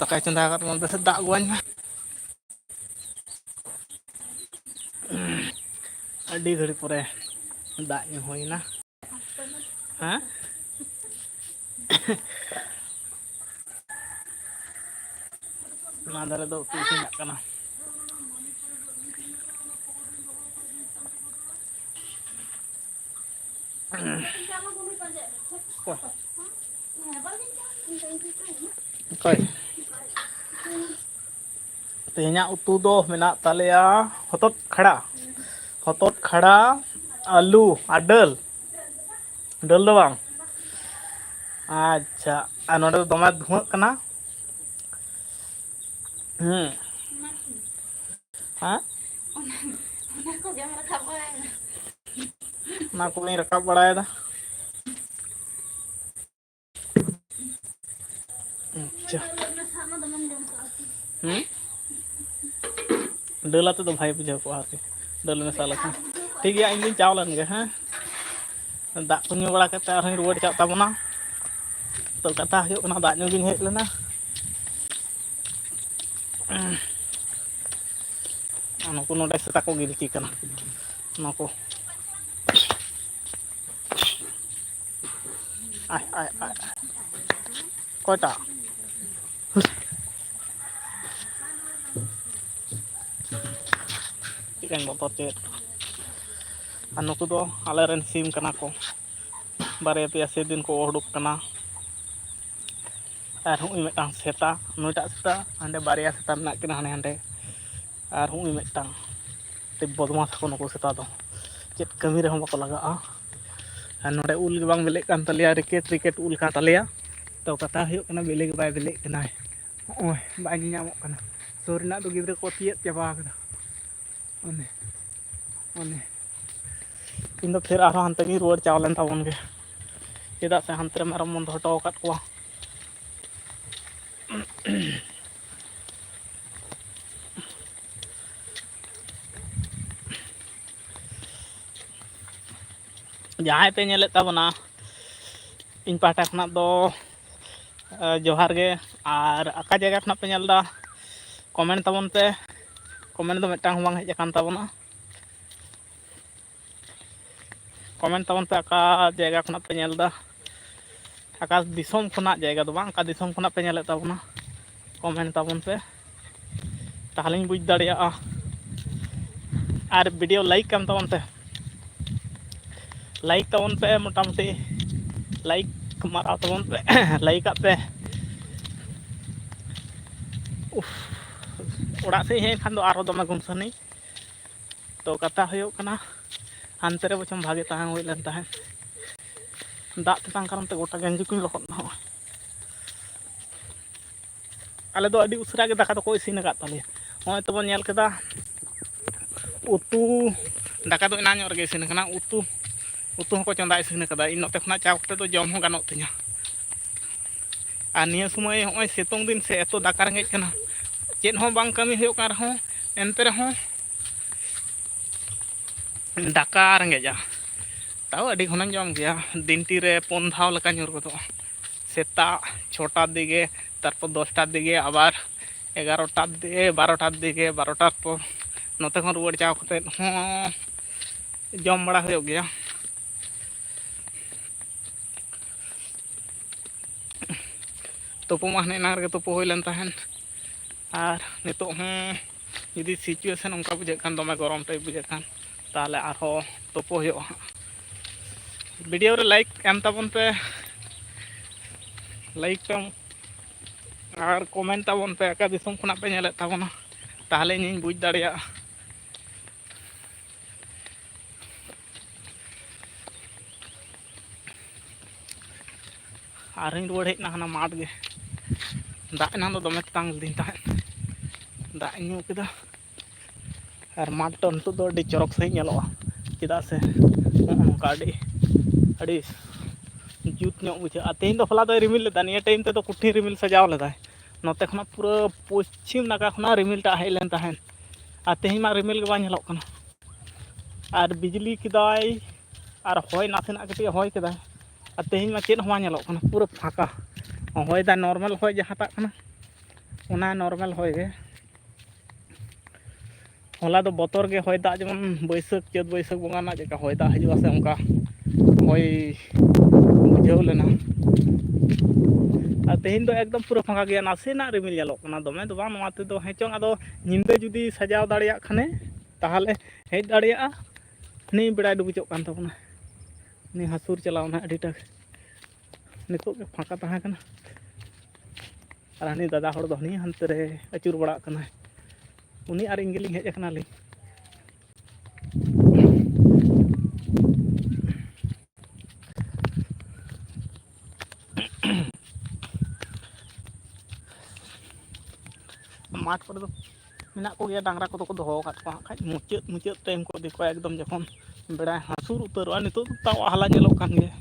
ᱫᱟᱠᱟᱭ ᱪᱚᱸᱫᱟ ᱟᱠᱟᱫ ᱵᱚᱱ ᱫᱮᱥᱮ ᱫᱟᱜ ᱟᱹᱜᱩᱣᱟᱹᱧ ᱢᱮ ᱟᱹᱰᱤ ᱜᱷᱟᱹᱲᱤᱡ ᱯᱚᱨᱮ ᱫᱟᱜ ᱧᱩ ᱦᱩᱭᱱᱟ ᱦᱮᱸ ᱱᱚᱣᱟ ᱫᱷᱟᱨᱮ ᱫᱚ ᱩᱛᱩ ᱤᱥᱤᱱᱟᱜ ᱠᱟᱱᱟ ᱚᱠᱚᱭ ᱛᱮᱦᱮᱧᱟᱜ ᱩᱛᱩ ᱫᱚ ᱢᱮᱱᱟᱜ ᱛᱟᱞᱮᱭᱟ ᱦᱚᱛᱚᱫ ᱠᱷᱟᱲᱟ ᱟᱹᱞᱩ ᱟᱨ ᱫᱟᱹᱞ ᱫᱚ ᱵᱟᱝ ᱟᱪᱪᱷᱟ ᱟᱨ ᱱᱚᱰᱮ ᱫᱚ ᱫᱚᱢᱮ ᱫᱷᱩᱣᱟᱹᱜ ᱠᱟᱱᱟ ᱦᱮᱸ ᱚᱱᱟ ᱠᱚᱞᱤᱧ ᱨᱟᱠᱟᱵ ᱵᱟᱲᱟᱭᱮᱫᱟ ᱟᱪᱪᱷᱟ ᱫᱟᱹᱞ ᱟᱛᱮ ᱫᱚ ᱵᱷᱟᱭ ᱵᱩᱡᱷᱟᱹᱣ ᱠᱚᱜᱼᱟ ᱟᱨᱠᱤ ᱫᱟᱹᱞ ᱢᱮᱥᱟ ᱞᱮᱠᱷᱟᱱ ᱴᱷᱤᱠ ᱜᱮᱭᱟ ᱤᱧᱫᱩᱧ ᱪᱟᱣ ᱞᱮᱱ ᱜᱮ ᱦᱮᱸ ᱫᱟᱜ ᱠᱚ ᱧᱩ ᱵᱟᱲᱟ ᱠᱟᱛᱮᱫ ᱟᱨᱦᱚᱸᱧ ᱨᱩᱣᱟᱹᱲ ᱪᱟᱜ ᱛᱟᱵᱚᱱᱟ ᱛᱚ ᱠᱟᱛᱷᱟ ᱦᱩᱭᱩᱜ ᱠᱟᱱᱟ ᱫᱟᱜ ᱧᱩ ᱜᱤᱧ ᱦᱮᱡ ᱞᱮᱱᱟ ᱱᱩᱠᱩ ᱱᱚᱰᱮ ᱥᱮᱛᱟ ᱠᱚ ᱜᱤᱞᱴᱤ ᱠᱟᱱᱟ ᱱᱩᱠᱩ ᱚᱠᱚᱭᱴᱟᱜ ᱪᱮᱫ ᱵᱚᱛᱚᱨ ᱪᱮᱫ ᱟᱨ ᱱᱩᱠᱩ ᱫᱚ ᱟᱞᱮᱨᱮᱱ ᱥᱤᱢ ᱠᱟᱱᱟ ᱠᱚ ᱵᱟᱨᱭᱟ ᱯᱮᱭᱟ ᱥᱮᱫᱤᱱ ᱠᱚ ᱩᱰᱩᱠ ᱠᱟᱱᱟ ᱟᱨ ᱦᱚᱸᱜᱼᱚᱭ ᱢᱤᱫᱴᱟᱝ ᱥᱮᱛᱟ ᱱᱩᱭᱴᱟᱜ ᱥᱮᱛᱟ ᱦᱟᱸᱰᱮ ᱵᱟᱨᱭᱟ ᱥᱮᱛᱟ ᱢᱮᱱᱟᱜ ᱠᱤᱱᱟ ᱦᱟᱸᱰᱮ ᱟᱨ ᱦᱚᱸᱜᱼᱚᱭ ᱢᱤᱫᱴᱟᱝ ᱵᱚᱫᱢᱟᱥ ᱠᱚ ᱱᱩᱠᱩ ᱥᱮᱛᱟ ᱫᱚ ᱪᱮᱫ ᱠᱟᱹᱢᱤ ᱨᱮᱦᱚᱸ ᱵᱟᱠᱚ ᱞᱟᱜᱟᱜᱼᱟ ᱟᱨ ᱱᱚᱰᱮ ᱩᱞ ᱜᱮ ᱵᱟᱝ ᱵᱤᱞᱤᱜ ᱠᱟᱱ ᱛᱟᱞᱮᱭᱟ ᱨᱤᱠᱮᱴ ᱩᱞ ᱠᱟᱱ ᱛᱟᱞᱮᱭᱟ ᱛᱚ ᱠᱟᱛᱷᱟ ᱦᱩᱭᱩᱜ ᱠᱟᱱᱟ ᱵᱤᱞᱤ ᱜᱮ ᱵᱟᱭ ᱵᱤᱞᱤᱜ ᱠᱟᱱᱟᱭ ᱳᱭ ᱵᱟᱭ ᱧᱟᱢᱚᱜ ᱠᱟᱱᱟ ᱥᱩᱨ ᱨᱮᱱᱟᱜ ᱫᱚ ᱜᱤᱫᱽᱨᱟᱹ ᱠᱚ ᱛᱤᱭᱳᱜ ᱪᱟᱵᱟ ᱠᱟᱫᱟ ᱚᱱᱮ ᱤᱧ ᱫᱚ ᱯᱷᱮᱨ ᱟᱨᱦᱚᱸ ᱦᱟᱱᱛᱮ ᱜᱤᱧ ᱨᱩᱣᱟᱹᱲ ᱪᱟᱣ ᱞᱮᱱ ᱛᱟᱵᱚᱱ ᱜᱮ ᱪᱮᱫᱟᱜ ᱥᱮ ᱦᱟᱱᱛᱮ ᱨᱮ ᱢᱮᱨᱚᱢ ᱵᱚᱱ ᱫᱚᱦᱚ ᱦᱚᱴᱚ ᱟᱠᱟᱫ ᱠᱚᱣᱟ ᱡᱟᱦᱟᱸᱭ ᱯᱮ ᱧᱮᱞᱮᱫ ᱛᱟᱵᱚᱱᱟ ᱤᱧ ᱯᱟᱦᱴᱟ ᱠᱷᱚᱱᱟᱜ ᱫᱚ ᱡᱚᱦᱟᱨ ᱜᱮ ᱟᱨ ᱟᱠᱟ ᱡᱟᱭᱜᱟ ᱠᱷᱚᱱᱟᱜ ᱯᱮ ᱧᱮᱞᱫᱟ ᱠᱚᱢᱮᱱᱴ ᱛᱟᱵᱚᱱ ᱯᱮ ᱠᱚᱢᱮᱱᱴ ᱫᱚ ᱢᱤᱫᱴᱟᱝ ᱦᱚᱸ ᱵᱟᱝ ᱦᱮᱡ ᱟᱠᱟᱱ ᱛᱟᱵᱚᱱᱟ ᱠᱚᱢᱮᱱᱴ ᱛᱟᱵᱚᱱ ᱯᱮ ᱟᱠᱟ ᱡᱟᱭᱜᱟ ᱠᱷᱚᱱᱟᱜ ᱯᱮ ᱧᱮᱞᱫᱟ ᱟᱠᱟ ᱫᱤᱥᱚᱢ ᱠᱷᱚᱱᱟᱜ ᱡᱟᱭᱜᱟ ᱫᱚ ᱵᱟᱝ ᱚᱠᱟ ᱫᱤᱥᱚᱢ ᱠᱷᱚᱱᱟᱜ ᱯᱮ ᱧᱮᱞᱮᱫ ᱛᱟᱵᱚᱱᱟ ᱠᱚᱢᱮᱱᱴ ᱛᱟᱵᱚᱱ ᱯᱮ ᱛᱟᱦᱞᱮᱧ ᱵᱩᱡᱽ ᱫᱟᱲᱮᱭᱟᱜᱼᱟ ᱟᱨ ᱵᱷᱤᱰᱤᱭᱳ ᱞᱟᱭᱤᱠᱟᱢ ᱛᱟᱵᱚᱱ ᱯᱮ ᱞᱟᱭᱤᱠ ᱛᱟᱵᱚᱱ ᱯᱮ ᱢᱚᱴᱟᱢᱩᱴᱤ ᱞᱟᱭᱤᱠ ᱢᱟᱨᱟᱣ ᱛᱟᱵᱚᱱ ᱯᱮ ᱞᱟᱭᱤᱠᱟᱜ ᱯᱮ ᱚᱲᱟᱜ ᱥᱮᱫ ᱦᱮᱡ ᱮᱱᱠᱷᱟᱱ ᱫᱚ ᱟᱨᱦᱚᱸ ᱫᱚᱢᱮ ᱜᱩᱢᱥᱟᱱᱤ ᱛᱚ ᱠᱟᱛᱷᱟ ᱦᱩᱭᱩᱜ ᱠᱟᱱᱟ ᱦᱟᱱᱛᱮ ᱨᱮ ᱵᱚᱪᱚᱝ ᱵᱷᱟᱜᱮ ᱛᱟᱦᱮᱸ ᱦᱩᱭ ᱞᱮᱱ ᱛᱟᱦᱮᱸᱫ ᱫᱟᱜ ᱛᱮᱛᱟᱝ ᱠᱟᱨᱚᱱ ᱛᱮ ᱜᱚᱴᱟ ᱜᱮᱧᱡᱤ ᱠᱚᱧ ᱞᱚᱦᱚᱫ ᱮᱱᱟ ᱟᱞᱮ ᱫᱚ ᱟᱹᱰᱤ ᱩᱥᱟᱹᱨᱟ ᱜᱮ ᱫᱟᱠᱟ ᱫᱚᱠᱚ ᱤᱥᱤᱱ ᱟᱠᱟᱫ ᱛᱟᱞᱮᱭᱟ ᱱᱚᱜᱼᱚᱭ ᱛᱚᱵᱚᱱ ᱧᱮᱞ ᱠᱮᱫᱟ ᱩᱛᱩ ᱫᱟᱠᱟ ᱫᱚ ᱮᱱᱟᱝ ᱧᱚᱜ ᱨᱮᱜᱮ ᱤᱥᱤᱱ ᱟᱠᱟᱱᱟ ᱩᱛᱩ ᱦᱚᱸᱠᱚ ᱪᱚᱸᱫᱟ ᱤᱥᱤᱱ ᱟᱠᱟᱫᱟ ᱤᱧ ᱱᱚᱛᱮ ᱠᱷᱚᱱᱟᱜ ᱪᱟᱣ ᱠᱟᱛᱮ ᱫᱚ ᱡᱚᱢ ᱦᱚᱸ ᱜᱟᱱᱚᱜ ᱛᱤᱧᱟᱹ ᱟᱨ ᱱᱤᱭᱟᱹ ᱥᱚᱢᱚᱭ ᱦᱚᱸᱜᱼᱚᱭ ᱥᱤᱛᱩᱝ ᱫᱤᱱ ᱥᱮ ᱮᱛᱚ ᱫᱟᱠᱟ ᱨᱮᱸᱜᱮᱡ ᱠᱟᱱᱟ ᱪᱮᱫ ᱦᱚᱸ ᱵᱟᱝ ᱠᱟᱹᱢᱤ ᱦᱩᱭᱩᱜ ᱠᱟᱱ ᱨᱮᱦᱚᱸ ᱮᱱᱛᱮ ᱨᱮᱦᱚᱸ ᱫᱟᱠᱟ ᱨᱮᱸᱜᱮᱡᱼᱟ ᱛᱟᱣ ᱟᱹᱰᱤ ᱜᱷᱚᱱᱚᱧ ᱡᱚᱢ ᱜᱮᱭᱟ ᱫᱤᱱᱴᱤ ᱨᱮ 4 ᱫᱷᱟᱣ ᱞᱮᱠᱟ ᱧᱩᱨ ᱜᱚᱫᱚᱜᱼᱟ ᱥᱮᱛᱟᱜ 6ᱴᱟ ᱫᱤᱜᱮ ᱛᱟᱨᱯᱚর 10ᱴᱟর দিকে আবার 11টার দিকে 12টার দিকে 12টার পর ᱱᱚᱛᱮ ᱠᱷᱚᱱ ᱨᱩᱣᱟᱹᱲ ᱪᱟᱣ ᱠᱟᱛᱮᱫ ᱦᱚᱸ ᱡᱚᱢ ᱵᱟᱲᱟ ᱦᱩᱭᱩᱜ ᱜᱮᱭᱟ ᱛᱩᱯᱩ ᱢᱟ ᱦᱟᱱᱮ ᱮᱱᱟᱝ ᱨᱮᱜᱮ ᱛᱩᱯᱩ ᱦᱩᱭ ᱞᱮᱱ ᱛᱟᱦᱮᱱ ᱟᱨ ᱱᱤᱛᱚᱜ ᱦᱚᱸ ᱡᱩᱫᱤ ᱥᱤᱪᱩᱭᱮᱥᱚᱱ ᱚᱱᱠᱟ ᱵᱩᱡᱷᱟᱹᱜ ᱠᱷᱟᱱ ᱫᱚᱢᱮ ᱜᱚᱨᱚᱢ ᱴᱟᱭᱤᱯ ᱵᱩᱡᱷᱟᱹᱜ ᱠᱷᱟᱱ ᱛᱟᱦᱚᱞᱮ ᱟᱨᱦᱚᱸ ᱛᱩᱯᱩ ᱦᱩᱭᱩᱜᱼᱟ ᱦᱟᱸᱜ ᱵᱷᱤᱰᱤᱭᱳ ᱨᱮ ᱞᱟᱭᱤᱠ ᱮᱢ ᱛᱟᱵᱚᱱ ᱯᱮ ᱞᱟᱭᱤᱠ ᱛᱟᱢ ᱟᱨ ᱠᱚᱢᱮᱱᱴ ᱛᱟᱵᱚᱱ ᱯᱮ ᱚᱠᱟ ᱫᱤᱥᱚᱢ ᱠᱷᱚᱱᱟᱜ ᱯᱮ ᱧᱮᱞᱮᱫ ᱛᱟᱵᱚᱱᱟ ᱛᱟᱦᱚᱞᱮ ᱤᱧᱤᱧ ᱵᱩᱡᱽ ᱫᱟᱲᱮᱭᱟᱜᱼᱟ ᱟᱨᱦᱚᱸᱧ ᱨᱩᱣᱟᱹᱲ ᱦᱮᱡ ᱮᱱᱟ ᱦᱟᱱᱟ ᱢᱟᱴᱷ ᱜᱮ ᱫᱟᱜ ᱮᱱᱟᱝ ᱫᱚ ᱫᱚᱢᱮ ᱛᱮᱛᱟᱝ ᱞᱤᱫᱤᱧ ᱛᱟᱦᱮᱸᱫ ᱫᱟᱜ ᱤᱧ ᱧᱩ ᱠᱮᱫᱟ ᱟᱨ ᱢᱟᱴᱷ ᱫᱚ ᱱᱤᱛᱚᱜ ᱫᱚ ᱟᱹᱰᱤ ᱪᱚᱨᱚᱠ ᱥᱟᱺᱦᱤᱡ ᱧᱮᱞᱚᱜᱼᱟ ᱪᱮᱫᱟᱜ ᱥᱮ ᱱᱚᱜᱼᱚ ᱱᱚᱝᱠᱟ ᱟᱹᱰᱤ ᱡᱩᱛ ᱧᱚᱜ ᱵᱩᱡᱷᱟᱹᱜᱼᱟ ᱛᱮᱦᱮᱧ ᱫᱚ ᱦᱚᱞᱟ ᱫᱚᱭ ᱨᱤᱢᱤᱞ ᱞᱮᱫᱟ ᱱᱤᱭᱟᱹ ᱴᱟᱭᱤᱢ ᱛᱮᱫᱚ ᱠᱩᱴᱷᱤᱱ ᱨᱤᱢᱤᱞ ᱥᱟᱡᱟᱣ ᱞᱮᱫᱟᱭ ᱱᱚᱛᱮ ᱠᱷᱚᱱᱟᱜ ᱯᱩᱨᱟᱹ ᱯᱚᱥᱪᱤᱢ ᱱᱟᱜᱟ ᱠᱷᱚᱱᱟᱜ ᱨᱤᱢᱤᱞ ᱴᱟᱜ ᱦᱮᱡ ᱞᱮᱱ ᱛᱟᱦᱮᱸᱫ ᱟᱨ ᱛᱮᱦᱮᱧ ᱢᱟ ᱨᱤᱢᱤᱞ ᱜᱮ ᱵᱟᱝ ᱧᱮᱞᱚᱜ ᱠᱟᱱᱟ ᱟᱨ ᱵᱤᱡᱽᱞᱤ ᱠᱮᱫᱟᱭ ᱟᱨ ᱦᱚᱭ ᱱᱟᱥᱮᱱᱟᱜ ᱠᱟᱹᱴᱤᱡ ᱦᱚᱭ ᱠᱮᱫᱟᱭ ᱟᱨ ᱛᱮᱦᱮᱧ ᱢᱟ ᱪᱮᱫ ᱦᱚᱸ ᱵᱟᱝ ᱧᱮᱞᱚᱜ ᱠᱟᱱᱟ ᱯᱩᱨᱟᱹ ᱯᱷᱟᱸᱠᱟ ᱦᱚᱭᱫᱟ ᱱᱚᱨᱢᱟᱞ ᱦᱚᱭ ᱡᱟᱦᱟᱸᱴᱟᱜ ᱠᱟᱱᱟ ᱚᱱᱟ ᱱᱚᱨᱢᱟᱞ ᱦᱚᱭ ᱜᱮ ᱦᱚᱞᱟ ᱫᱚ ᱵᱚᱛᱚᱨ ᱜᱮ ᱦᱚᱭ ᱫᱟᱜ ᱡᱮᱢᱚᱱ ᱵᱟᱹᱭᱥᱟᱹᱠᱷ ᱪᱟᱹᱛ ᱵᱟᱹᱭᱥᱟᱹᱠᱷ ᱵᱚᱸᱜᱟ ᱨᱮᱱᱟᱜ ᱪᱮᱫᱠᱟ ᱦᱚᱭ ᱫᱟᱜ ᱦᱤᱡᱩᱜᱼᱟ ᱥᱮ ᱚᱱᱠᱟ ᱦᱚᱭ ᱵᱩᱡᱷᱟᱹᱣ ᱞᱮᱱᱟ ᱟᱨ ᱛᱮᱦᱮᱧ ᱫᱚ ᱮᱠᱫᱚᱢ ᱯᱩᱨᱟᱹ ᱯᱷᱟᱸᱠᱟ ᱜᱮᱭᱟ ᱱᱟᱥᱮᱱᱟᱜ ᱨᱤᱢᱤᱞ ᱧᱮᱞᱚᱜ ᱠᱟᱱᱟ ᱫᱚᱢᱮ ᱫᱚ ᱵᱟᱝ ᱱᱚᱣᱟ ᱛᱮᱫᱚ ᱦᱮᱸᱪᱚᱝ ᱟᱫᱚ ᱧᱤᱫᱟᱹ ᱡᱩᱫᱤ ᱥᱟᱡᱟᱣ ᱫᱟᱲᱮᱭᱟᱜ ᱠᱷᱟᱱᱮ ᱛᱟᱦᱚᱞᱮ ᱦᱮᱡ ᱫᱟᱲᱮᱭᱟᱜᱼᱟ ᱱᱤᱭᱟᱹ ᱵᱮᱲᱟᱭ ᱰᱩᱵᱩᱡᱚᱜ ᱠᱟᱱ ᱛᱟᱵᱚᱱᱟ ᱩᱱᱤ ᱦᱟᱹᱥᱩᱨ ᱪᱟᱞᱟᱣᱱᱟ ᱟᱹᱰᱤᱴᱟᱜ ᱱᱤᱛᱚᱜ ᱜᱮ ᱯᱷᱟᱸᱠᱟ ᱛᱟᱦᱮᱸ ᱠᱟᱱᱟ ᱟᱨ ᱦᱟᱹᱱᱤ ᱫᱟᱫᱟ ᱦᱚᱲ ᱫᱚ ᱦᱟᱹᱱᱤ ᱦᱟᱱᱛᱮ ᱨᱮ ᱟᱹᱪᱩᱨ ᱵᱟᱲᱟᱜ ᱠᱟᱱᱟᱭ ᱩᱱᱤ ᱟᱨ ᱤᱧ ᱜᱮᱞᱤᱧ ᱦᱮᱡ ᱟᱠᱟᱱᱟᱞᱤᱧ ᱢᱟᱴᱷ ᱠᱚᱨᱮ ᱫᱚ ᱢᱮᱱᱟᱜ ᱠᱚᱜᱮᱭᱟ ᱰᱟᱝᱨᱟ ᱠᱚᱫᱚ ᱠᱚ ᱫᱚᱦᱚ ᱟᱠᱟᱫ ᱠᱚᱣᱟ ᱦᱟᱸᱜ ᱠᱷᱟᱡ ᱢᱩᱪᱟᱹᱫ ᱴᱟᱭᱤᱢ ᱠᱚ ᱤᱫᱤ ᱠᱚᱣᱟ ᱮᱠᱫᱚᱢ ᱡᱚᱠᱷᱚᱱ ᱵᱮᱲᱟᱭ ᱦᱟᱹᱥᱩᱨ ᱩᱛᱟᱹᱨᱚᱜᱼᱟ ᱱᱤᱛᱚᱜ ᱫᱚ ᱛᱟᱣ ᱟᱦᱞᱟ ᱧᱮᱞᱚᱜ ᱠᱟᱱ ᱜᱮᱭᱟ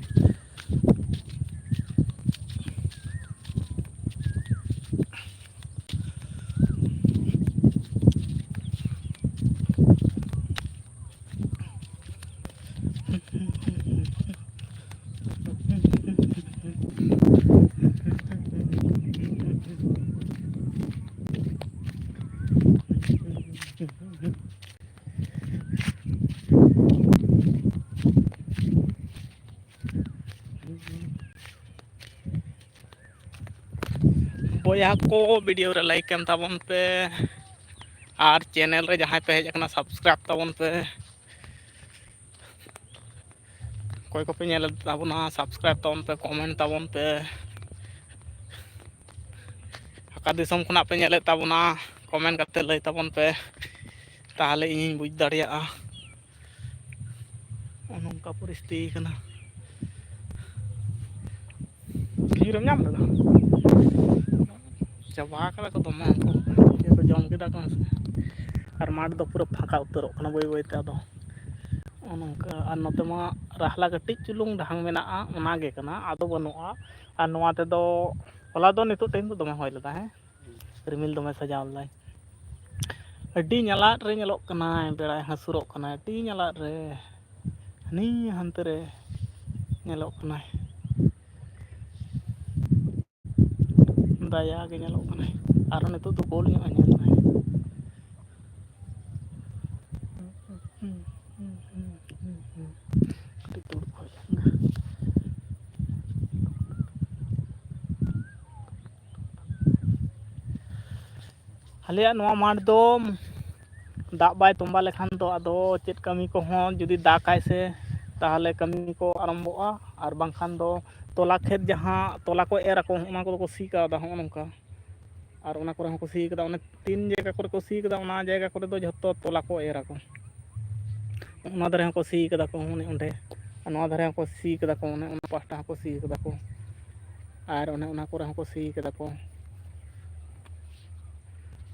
ᱵᱚᱭᱦᱟ ᱠᱚ ᱵᱷᱤᱰᱤᱭᱳ ᱨᱮ ᱞᱟᱭᱤᱠ ᱮᱢ ᱛᱟᱵᱚᱱ ᱯᱮ ᱟᱨ ᱪᱮᱱᱮᱞ ᱨᱮ ᱡᱟᱦᱟᱸᱭ ᱯᱮ ᱦᱮᱡ ᱟᱠᱟᱱᱟ ᱥᱟᱵᱥᱠᱨᱟᱭᱤᱵ ᱛᱟᱵᱚᱱ ᱯᱮ ᱚᱠᱚᱭ ᱠᱚᱯᱮ ᱧᱮᱞᱮᱫ ᱛᱟᱵᱚᱱᱟ ᱥᱟᱵᱥᱠᱨᱟᱭᱤᱵ ᱛᱟᱵᱚᱱ ᱯᱮ ᱠᱚᱢᱮᱱᱴ ᱛᱟᱵᱚᱱ ᱯᱮ ᱚᱠᱟ ᱫᱤᱥᱚᱢ ᱠᱷᱚᱱᱟᱜ ᱯᱮ ᱧᱮᱞᱮᱫ ᱛᱟᱵᱚᱱᱟ ᱠᱚᱢᱮᱱᱴ ᱠᱟᱛᱮ ᱞᱟᱹᱭ ᱛᱟᱵᱚᱱ ᱯᱮ ᱛᱟᱦᱚᱞᱮ ᱤᱧᱤᱧ ᱵᱩᱡᱽ ᱫᱟᱲᱮᱭᱟᱜᱼᱟ ᱱᱚᱝᱠᱟ ᱯᱚᱨᱤᱥᱛᱷᱤᱛᱤ ᱠᱟᱱᱟ ᱠᱷᱤᱡᱩᱨᱮᱢ ᱧᱟᱢ ᱞᱮᱫᱟ ᱪᱟᱵᱟ ᱠᱟᱫᱟ ᱠᱚ ᱫᱚᱢᱮ ᱩᱱᱠᱩ ᱤᱭᱟᱹ ᱠᱚ ᱡᱚᱢ ᱠᱮᱫᱟ ᱠᱚ ᱦᱮᱸ ᱥᱮ ᱟᱨ ᱢᱟᱴᱷ ᱫᱚ ᱯᱩᱨᱟᱹ ᱯᱷᱟᱸᱠᱟ ᱩᱛᱟᱹᱨᱚᱜ ᱠᱟᱱᱟ ᱵᱟᱹᱭ ᱵᱟᱹᱭᱛᱮ ᱟᱫᱚ ᱱᱚᱝᱠᱟ ᱟᱨ ᱱᱚᱛᱮ ᱢᱟ ᱨᱟᱦᱞᱟ ᱠᱟᱹᱴᱤᱡ ᱪᱩᱞᱩᱝ ᱰᱷᱟᱝ ᱢᱮᱱᱟᱜᱼᱟ ᱚᱱᱟᱜᱮ ᱠᱟᱱᱟ ᱟᱫᱚ ᱵᱟᱹᱱᱩᱜᱼᱟ ᱟᱨ ᱱᱚᱣᱟ ᱛᱮᱫᱚ ᱦᱚᱞᱟ ᱫᱚ ᱱᱤᱛᱚᱜ ᱛᱮᱦᱮᱧ ᱫᱚ ᱫᱚᱢᱮ ᱦᱚᱭ ᱞᱮᱫᱟ ᱦᱮᱸ ᱨᱤᱢᱤᱞ ᱫᱚᱢᱮ ᱥᱟᱡᱟᱣ ᱞᱮᱫᱟᱭ ᱟᱹᱰᱤ ᱧᱟᱞᱟᱫ ᱨᱮ ᱧᱮᱞᱚᱜ ᱠᱟᱱᱟᱭ ᱵᱮᱲᱟᱭ ᱦᱟᱹᱥᱩᱨᱚᱜ ᱠᱟᱱᱟᱭ ᱟᱹᱰᱤ ᱧᱟᱞᱟᱫ ᱨᱮ ᱦᱟᱹᱱᱤ ᱦᱟᱱᱛᱮ ᱨᱮ ᱧᱮᱞᱚᱜ ᱠᱟᱱᱟᱭ ᱫᱟᱭᱟ ᱜᱮ ᱧᱮᱞᱚᱜ ᱠᱟᱱᱟᱭ ᱟᱨᱦᱚᱸ ᱱᱤᱛᱚᱜ ᱫᱚ ᱜᱳᱞ ᱧᱚᱜ ᱮ ᱧᱮᱞᱚᱜ ᱠᱟᱹᱴᱤᱡ ᱫᱩᱲᱩᱵ ᱦᱩᱭ ᱞᱮᱱ ᱜᱮ ᱟᱞᱮᱭᱟᱜ ᱱᱚᱣᱟ ᱢᱟᱴᱷ ᱫᱚ ᱫᱟᱜ ᱵᱟᱭ ᱛᱚᱸᱵᱟ ᱞᱮᱠᱷᱟᱱ ᱫᱚ ᱟᱫᱚ ᱪᱮᱫ ᱠᱟᱹᱢᱤ ᱠᱚᱦᱚᱸ ᱡᱩᱫᱤ ᱫᱟᱜᱟᱭ ᱥᱮ ᱛᱟᱦᱚᱞᱮ ᱠᱟᱹᱢᱤ ᱠᱚ ᱟᱨᱟᱢᱵᱷᱚᱜᱼᱟ ᱟᱨ ᱵᱟᱝᱠᱷᱟᱱ ᱫᱚ ᱛᱚᱞᱟ ᱠᱷᱮᱛ ᱡᱟᱦᱟᱸ ᱛᱚᱞᱟ ᱠᱚ ᱮᱨ ᱟᱠᱚ ᱚᱱᱟ ᱠᱚᱫᱚ ᱠᱚ ᱥᱤ ᱠᱟᱣᱫᱟ ᱦᱚᱸᱜᱼᱚ ᱱᱚᱝᱠᱟ ᱟᱨ ᱚᱱᱟ ᱠᱚᱨᱮ ᱦᱚᱸᱠᱚ ᱥᱤ ᱠᱟᱫᱟ ᱚᱱᱮ 3 ᱡᱟᱭᱜᱟ ᱠᱚᱨᱮ ᱠᱚ ᱥᱤ ᱠᱟᱫᱟ ᱚᱱᱟ ᱡᱟᱭᱜᱟ ᱠᱚᱨᱮ ᱫᱚ ᱡᱷᱚᱛᱚ ᱛᱚᱞᱟ ᱠᱚ ᱮᱨ ᱟᱠᱚ ᱚᱱᱟ ᱫᱷᱟᱨᱮ ᱦᱚᱸᱠᱚ ᱥᱤ ᱠᱟᱫᱟ ᱠᱚ ᱚᱱᱮ ᱚᱸᱰᱮ ᱟᱨ ᱱᱚᱣᱟ ᱫᱷᱟᱨᱮ ᱦᱚᱸᱠᱚ ᱥᱤ ᱠᱟᱫᱟ ᱠᱚ ᱚᱱᱮ ᱚᱱᱟ ᱯᱟᱥᱴᱟ ᱦᱚᱸᱠᱚ ᱥᱤ ᱠᱟᱫᱟ ᱠᱚ ᱟᱨ ᱚᱱᱮ ᱚᱱᱟ ᱠᱚᱨᱮ ᱦᱚᱸᱠᱚ ᱥᱤ ᱠᱟᱫᱟ ᱠᱚ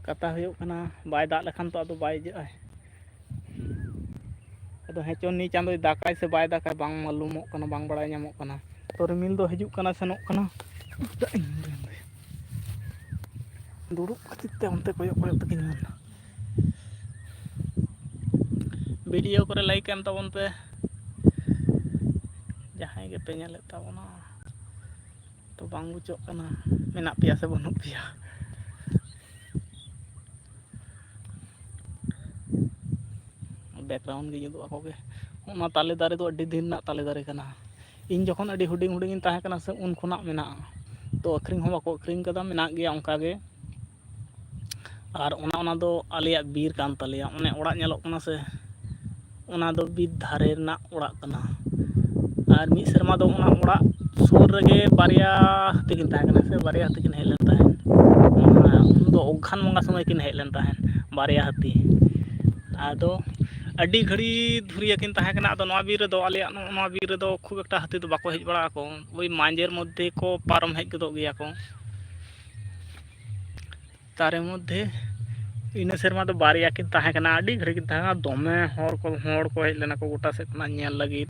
ᱠᱟᱛᱷᱟ ᱦᱩᱭᱩᱜ ᱠᱟᱱᱟ ᱵᱟᱭ ᱫᱟᱜ ᱞᱮᱠᱷᱟᱱ ᱛᱚ ᱟᱫᱚ ᱵᱟᱭ ᱤᱭᱟᱹᱜᱼᱟ ᱟᱫᱚ ᱦᱮᱸᱪᱚ ᱱᱤᱭᱟᱹ ᱪᱟᱸᱫᱳᱭ ᱫᱟᱜᱟᱭ ᱥᱮ ᱵᱟᱭ ᱫᱟᱜᱟᱭ ᱵᱟᱝ ᱢᱟᱞᱩᱢᱚᱜ ᱠᱟᱱᱟ ᱵᱟᱝ ᱵᱟᱲᱟᱭ ᱧᱟᱢᱚᱜ ᱠᱟᱱᱟ ᱛᱚ ᱨᱤᱢᱤᱞ ᱫᱚ ᱦᱤᱡᱩᱜ ᱠᱟᱱᱟ ᱥᱮᱱᱚᱜ ᱠᱟᱱᱟ ᱫᱩᱲᱩᱵ ᱠᱷᱟᱹᱛᱤᱨ ᱛᱮ ᱚᱱᱛᱮ ᱠᱚᱭᱚᱜ ᱠᱚᱭᱚᱜ ᱛᱮᱜᱮᱧ ᱢᱮᱱᱟ ᱵᱷᱤᱰᱤᱭᱳ ᱠᱚᱨᱮ ᱞᱟᱭᱤᱠ ᱮᱢ ᱛᱟᱵᱚᱱ ᱯᱮ ᱡᱟᱦᱟᱸᱭ ᱜᱮᱯᱮ ᱧᱮᱞᱮᱫ ᱛᱟᱵᱚᱱᱟ ᱛᱚ ᱵᱟᱝ ᱵᱩᱡᱷᱟᱹᱜ ᱠᱟᱱᱟ ᱢᱮᱱᱟᱜ ᱯᱮᱭᱟ ᱥᱮ ᱵᱟᱹᱱᱩᱜ ᱯᱮᱭᱟ ᱵᱮᱠᱜᱨᱟᱣᱩᱱᱰ ᱜᱮ ᱩᱫᱩᱜ ᱟᱠᱚ ᱜᱮ ᱚᱱᱟ ᱛᱟᱞᱮ ᱫᱟᱨᱮ ᱫᱚ ᱟᱹᱰᱤ ᱫᱤᱱ ᱨᱮᱱᱟᱜ ᱛᱟᱞᱮ ᱫᱟᱨᱮ ᱠᱟᱱᱟ ᱤᱧ ᱡᱚᱠᱷᱚᱱ ᱟᱹᱰᱤ ᱦᱩᱰᱤᱧ ᱦᱩᱰᱤᱧᱤᱧ ᱛᱟᱦᱮᱸ ᱠᱟᱱᱟ ᱥᱮ ᱩᱱ ᱠᱷᱚᱱᱟᱜ ᱢᱮᱱᱟᱜᱼᱟ ᱛᱚ ᱟᱹᱠᱷᱨᱤᱧ ᱦᱚᱸ ᱵᱟᱠᱚ ᱟᱹᱠᱷᱨᱤᱧ ᱠᱟᱫᱟ ᱢᱮᱱᱟᱜ ᱜᱮᱭᱟ ᱚᱱᱠᱟᱜᱮ ᱟᱨ ᱚᱱᱟ ᱫᱚ ᱟᱞᱮᱭᱟᱜ ᱵᱤᱨ ᱠᱟᱱ ᱛᱟᱞᱮᱭᱟ ᱚᱱᱮ ᱚᱲᱟᱜ ᱧᱮᱞᱚᱜ ᱠᱟᱱᱟ ᱥᱮ ᱚᱱᱟ ᱫᱚ ᱵᱤᱨ ᱫᱷᱟᱨᱮ ᱨᱮᱱᱟᱜ ᱚᱲᱟᱜ ᱠᱟᱱᱟ ᱟᱨ ᱢᱤᱫ ᱥᱮᱨᱢᱟ ᱫᱚ ᱚᱱᱟ ᱚᱲᱟᱜ ᱥᱩᱨ ᱨᱮᱜᱮ ᱵᱟᱨᱭᱟ ᱦᱟᱹᱛᱤ ᱠᱤᱱ ᱛᱟᱦᱮᱸ ᱠᱟᱱᱟ ᱥᱮ ᱵᱟᱨᱭᱟ ᱦᱟᱹᱛᱤ ᱠᱤᱱ ᱦᱮᱡ ᱞᱮᱱ ᱛᱟᱦᱮᱸᱫ ᱩᱱᱫᱚ ᱚᱜᱽᱜᱷᱟᱱ ᱵᱚᱸᱜᱟ ᱥᱚᱢᱚᱭ ᱠᱤᱱ ᱦᱮᱡ ᱞᱮᱱ ᱛᱟᱦᱮᱸᱫ ᱵᱟᱨᱭᱟ ᱦᱟᱹᱛᱤ ᱟᱫᱚ ᱟᱹᱰᱤ ᱜᱷᱟᱹᱲᱤᱡ ᱫᱷᱩᱨᱤᱭᱟᱹ ᱠᱤᱱ ᱛᱟᱦᱮᱸ ᱠᱟᱱᱟ ᱟᱫᱚ ᱱᱚᱣᱟ ᱵᱤᱨ ᱨᱮᱫᱚ ᱟᱞᱮᱭᱟᱜ ᱱᱚᱣᱟ ᱵᱤᱨ ᱨᱮᱫᱚ ᱠᱷᱩᱵ ᱮᱠᱴᱟ ᱦᱟᱹᱛᱤ ᱫᱚ ᱵᱟᱠᱚ ᱦᱮᱡ ᱵᱟᱲᱟᱜ ᱟᱠᱚ ᱳᱭ ᱢᱟᱡᱷᱮᱨ ᱢᱚᱫᱽᱫᱷᱮ ᱠᱚ ᱯᱟᱨᱚᱢ ᱦᱮᱡ ᱜᱚᱫᱚᱜ ᱜᱮᱭᱟ ᱠᱚ ᱛᱟᱨᱮ ᱢᱚᱫᱽᱫᱷᱮ ᱤᱱᱟᱹ ᱥᱮᱨᱢᱟ ᱫᱚ ᱵᱟᱨᱭᱟ ᱠᱤᱱ ᱛᱟᱦᱮᱸ ᱠᱟᱱᱟ ᱟᱹᱰᱤ ᱜᱷᱟᱹᱲᱤᱡ ᱠᱤᱱ ᱛᱟᱦᱮᱸ ᱠᱟᱱᱟ ᱫᱚᱢᱮ ᱦᱚᱲ ᱠᱚ ᱦᱮᱡ ᱞᱮᱱᱟ ᱠᱚ ᱜᱚᱴᱟ ᱥᱮᱫ ᱠᱷᱚᱱᱟᱜ ᱧᱮᱞ ᱞᱟᱹᱜᱤᱫ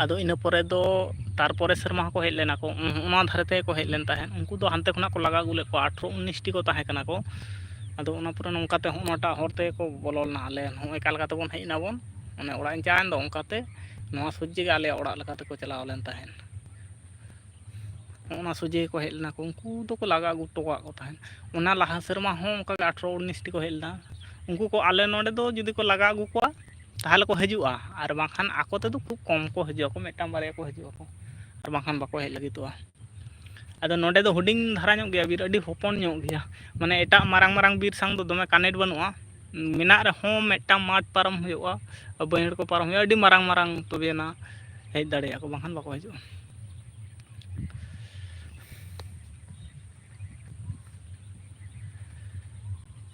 ᱟᱫᱚ ᱤᱱᱟᱹ ᱯᱚᱨᱮ ᱫᱚ ᱛᱟᱨᱯᱚᱨᱮ ᱥᱮᱨᱢᱟ ᱦᱚᱸᱠᱚ ᱦᱮᱡ ᱞᱮᱱᱟ ᱠᱚ ᱚᱱᱟ ᱫᱷᱟᱨᱮ ᱛᱮᱜᱮ ᱠᱚ ᱦᱮᱡ ᱞᱮᱱ ᱛᱟᱦᱮᱸᱫ ᱩᱱᱠᱩ ᱫᱚ ᱦᱟᱱᱛᱮ ᱠᱷᱚᱱᱟᱜ ᱠᱚ ᱞᱟᱜᱟ ᱟᱹᱜᱩ ᱞᱮᱫ ᱠᱚᱣᱟ 18-19ᱴᱤ ᱠᱚ ᱛᱟᱦᱮᱸ ᱠᱟᱱᱟ ᱠᱚ ᱟᱫᱚ ᱚᱱᱟ ᱯᱚᱨᱮ ᱱᱚᱝᱠᱟᱛᱮ ᱦᱚᱸᱜᱼᱚᱭᱴᱟᱜ ᱦᱚᱨ ᱛᱮᱜᱮ ᱠᱚ ᱵᱚᱞᱚ ᱞᱮᱱᱟ ᱟᱞᱮ ᱱᱚᱜᱼᱚᱭ ᱚᱠᱟ ᱞᱮᱠᱟ ᱛᱮᱵᱚᱱ ᱦᱮᱡ ᱮᱱᱟᱵᱚᱱ ᱚᱱᱮ ᱚᱲᱟᱜ ᱤᱧ ᱪᱟᱞᱟᱣᱮᱱ ᱫᱚ ᱚᱱᱠᱟᱛᱮ ᱱᱚᱣᱟ ᱥᱚᱡᱽᱡᱮ ᱜᱮ ᱟᱞᱮᱭᱟᱜ ᱚᱲᱟᱜ ᱞᱮᱠᱟ ᱛᱮᱠᱚ ᱪᱟᱞᱟᱣ ᱞᱮᱱ ᱛᱟᱦᱮᱸᱫ ᱚᱱᱟ ᱥᱚᱡᱷᱮ ᱜᱮᱠᱚ ᱦᱮᱡ ᱞᱮᱱᱟ ᱠᱚ ᱩᱱᱠᱩ ᱫᱚᱠᱚ ᱞᱟᱜᱟ ᱟᱹᱜᱩ ᱦᱚᱴᱚ ᱠᱟᱜ ᱠᱚ ᱛᱟᱦᱮᱸᱫ ᱚᱱᱟ ᱞᱟᱦᱟ ᱥᱮᱨᱢᱟ ᱦᱚᱸ ᱚᱱᱠᱟᱜᱮ 18-19ᱴᱤ ᱠᱚ ᱦᱮᱡ ᱞᱮᱱᱟ ᱩᱱᱠᱩ ᱠᱚ ᱟᱞᱮ ᱱᱚᱰᱮ ᱫᱚ ᱡᱩᱫᱤ ᱠᱚ ᱞᱟᱜᱟ ᱟᱹᱜᱩ ᱠᱚᱣᱟ ᱛᱟᱦᱚᱞᱮ ᱠᱚ ᱦᱤᱡᱩᱜᱼᱟ ᱟᱨ ᱵᱟᱝᱠᱷᱟᱱ ᱟᱠᱚ ᱛᱮᱫᱚ ᱠᱷᱩᱵ ᱠᱚᱢ ᱠᱚ ᱦᱤᱡᱩᱜ ᱟᱠᱚ ᱢᱤᱫᱴᱟᱝ ᱵᱟᱨᱭᱟ ᱠᱚ ᱦᱤᱡᱩᱜ ᱟᱠᱚ ᱟᱨ ᱵᱟᱝᱠᱷᱟᱱ ᱵᱟᱠᱚ ᱦᱮᱡ ᱞᱟᱹᱜᱤᱫᱚᱜᱼᱟ ᱟᱫᱚ ᱱᱚᱰᱮ ᱫᱚ ᱦᱩᱰᱤᱧ ᱫᱷᱟᱨᱟ ᱧᱚᱜ ᱜᱮᱭᱟ ᱵᱤᱨ ᱟᱹᱰᱤ ᱦᱚᱯᱚᱱ ᱧᱚᱜ ᱜᱮᱭᱟ ᱢᱟᱱᱮ ᱮᱴᱟᱜ ᱢᱟᱨᱟᱝ ᱢᱟᱨᱟᱝ ᱵᱤᱨ ᱥᱟᱶ ᱫᱚ ᱫᱚᱢᱮ ᱠᱟᱱᱮᱠᱴ ᱵᱟᱹᱱᱩᱜᱼᱟ ᱢᱮᱱᱟᱜ ᱨᱮᱦᱚᱸ ᱢᱤᱫᱴᱟᱝ ᱢᱟᱴᱷ ᱯᱟᱨᱚᱢ ᱦᱩᱭᱩᱜᱼᱟ ᱵᱟᱹᱭᱦᱟᱹᱲ ᱠᱚ ᱯᱟᱨᱚᱢ ᱦᱩᱭᱩᱜᱼᱟ ᱟᱹᱰᱤ ᱢᱟᱨᱟᱝ ᱢᱟᱨᱟᱝ ᱛᱚᱵᱮᱭᱟᱱᱟ ᱦᱮᱡ ᱫᱟᱲᱮᱭᱟᱜᱼᱟ ᱠᱚ ᱵᱟᱝᱠᱷᱟᱱ ᱵᱟᱠᱚ ᱦᱤᱡᱩᱜᱼᱟ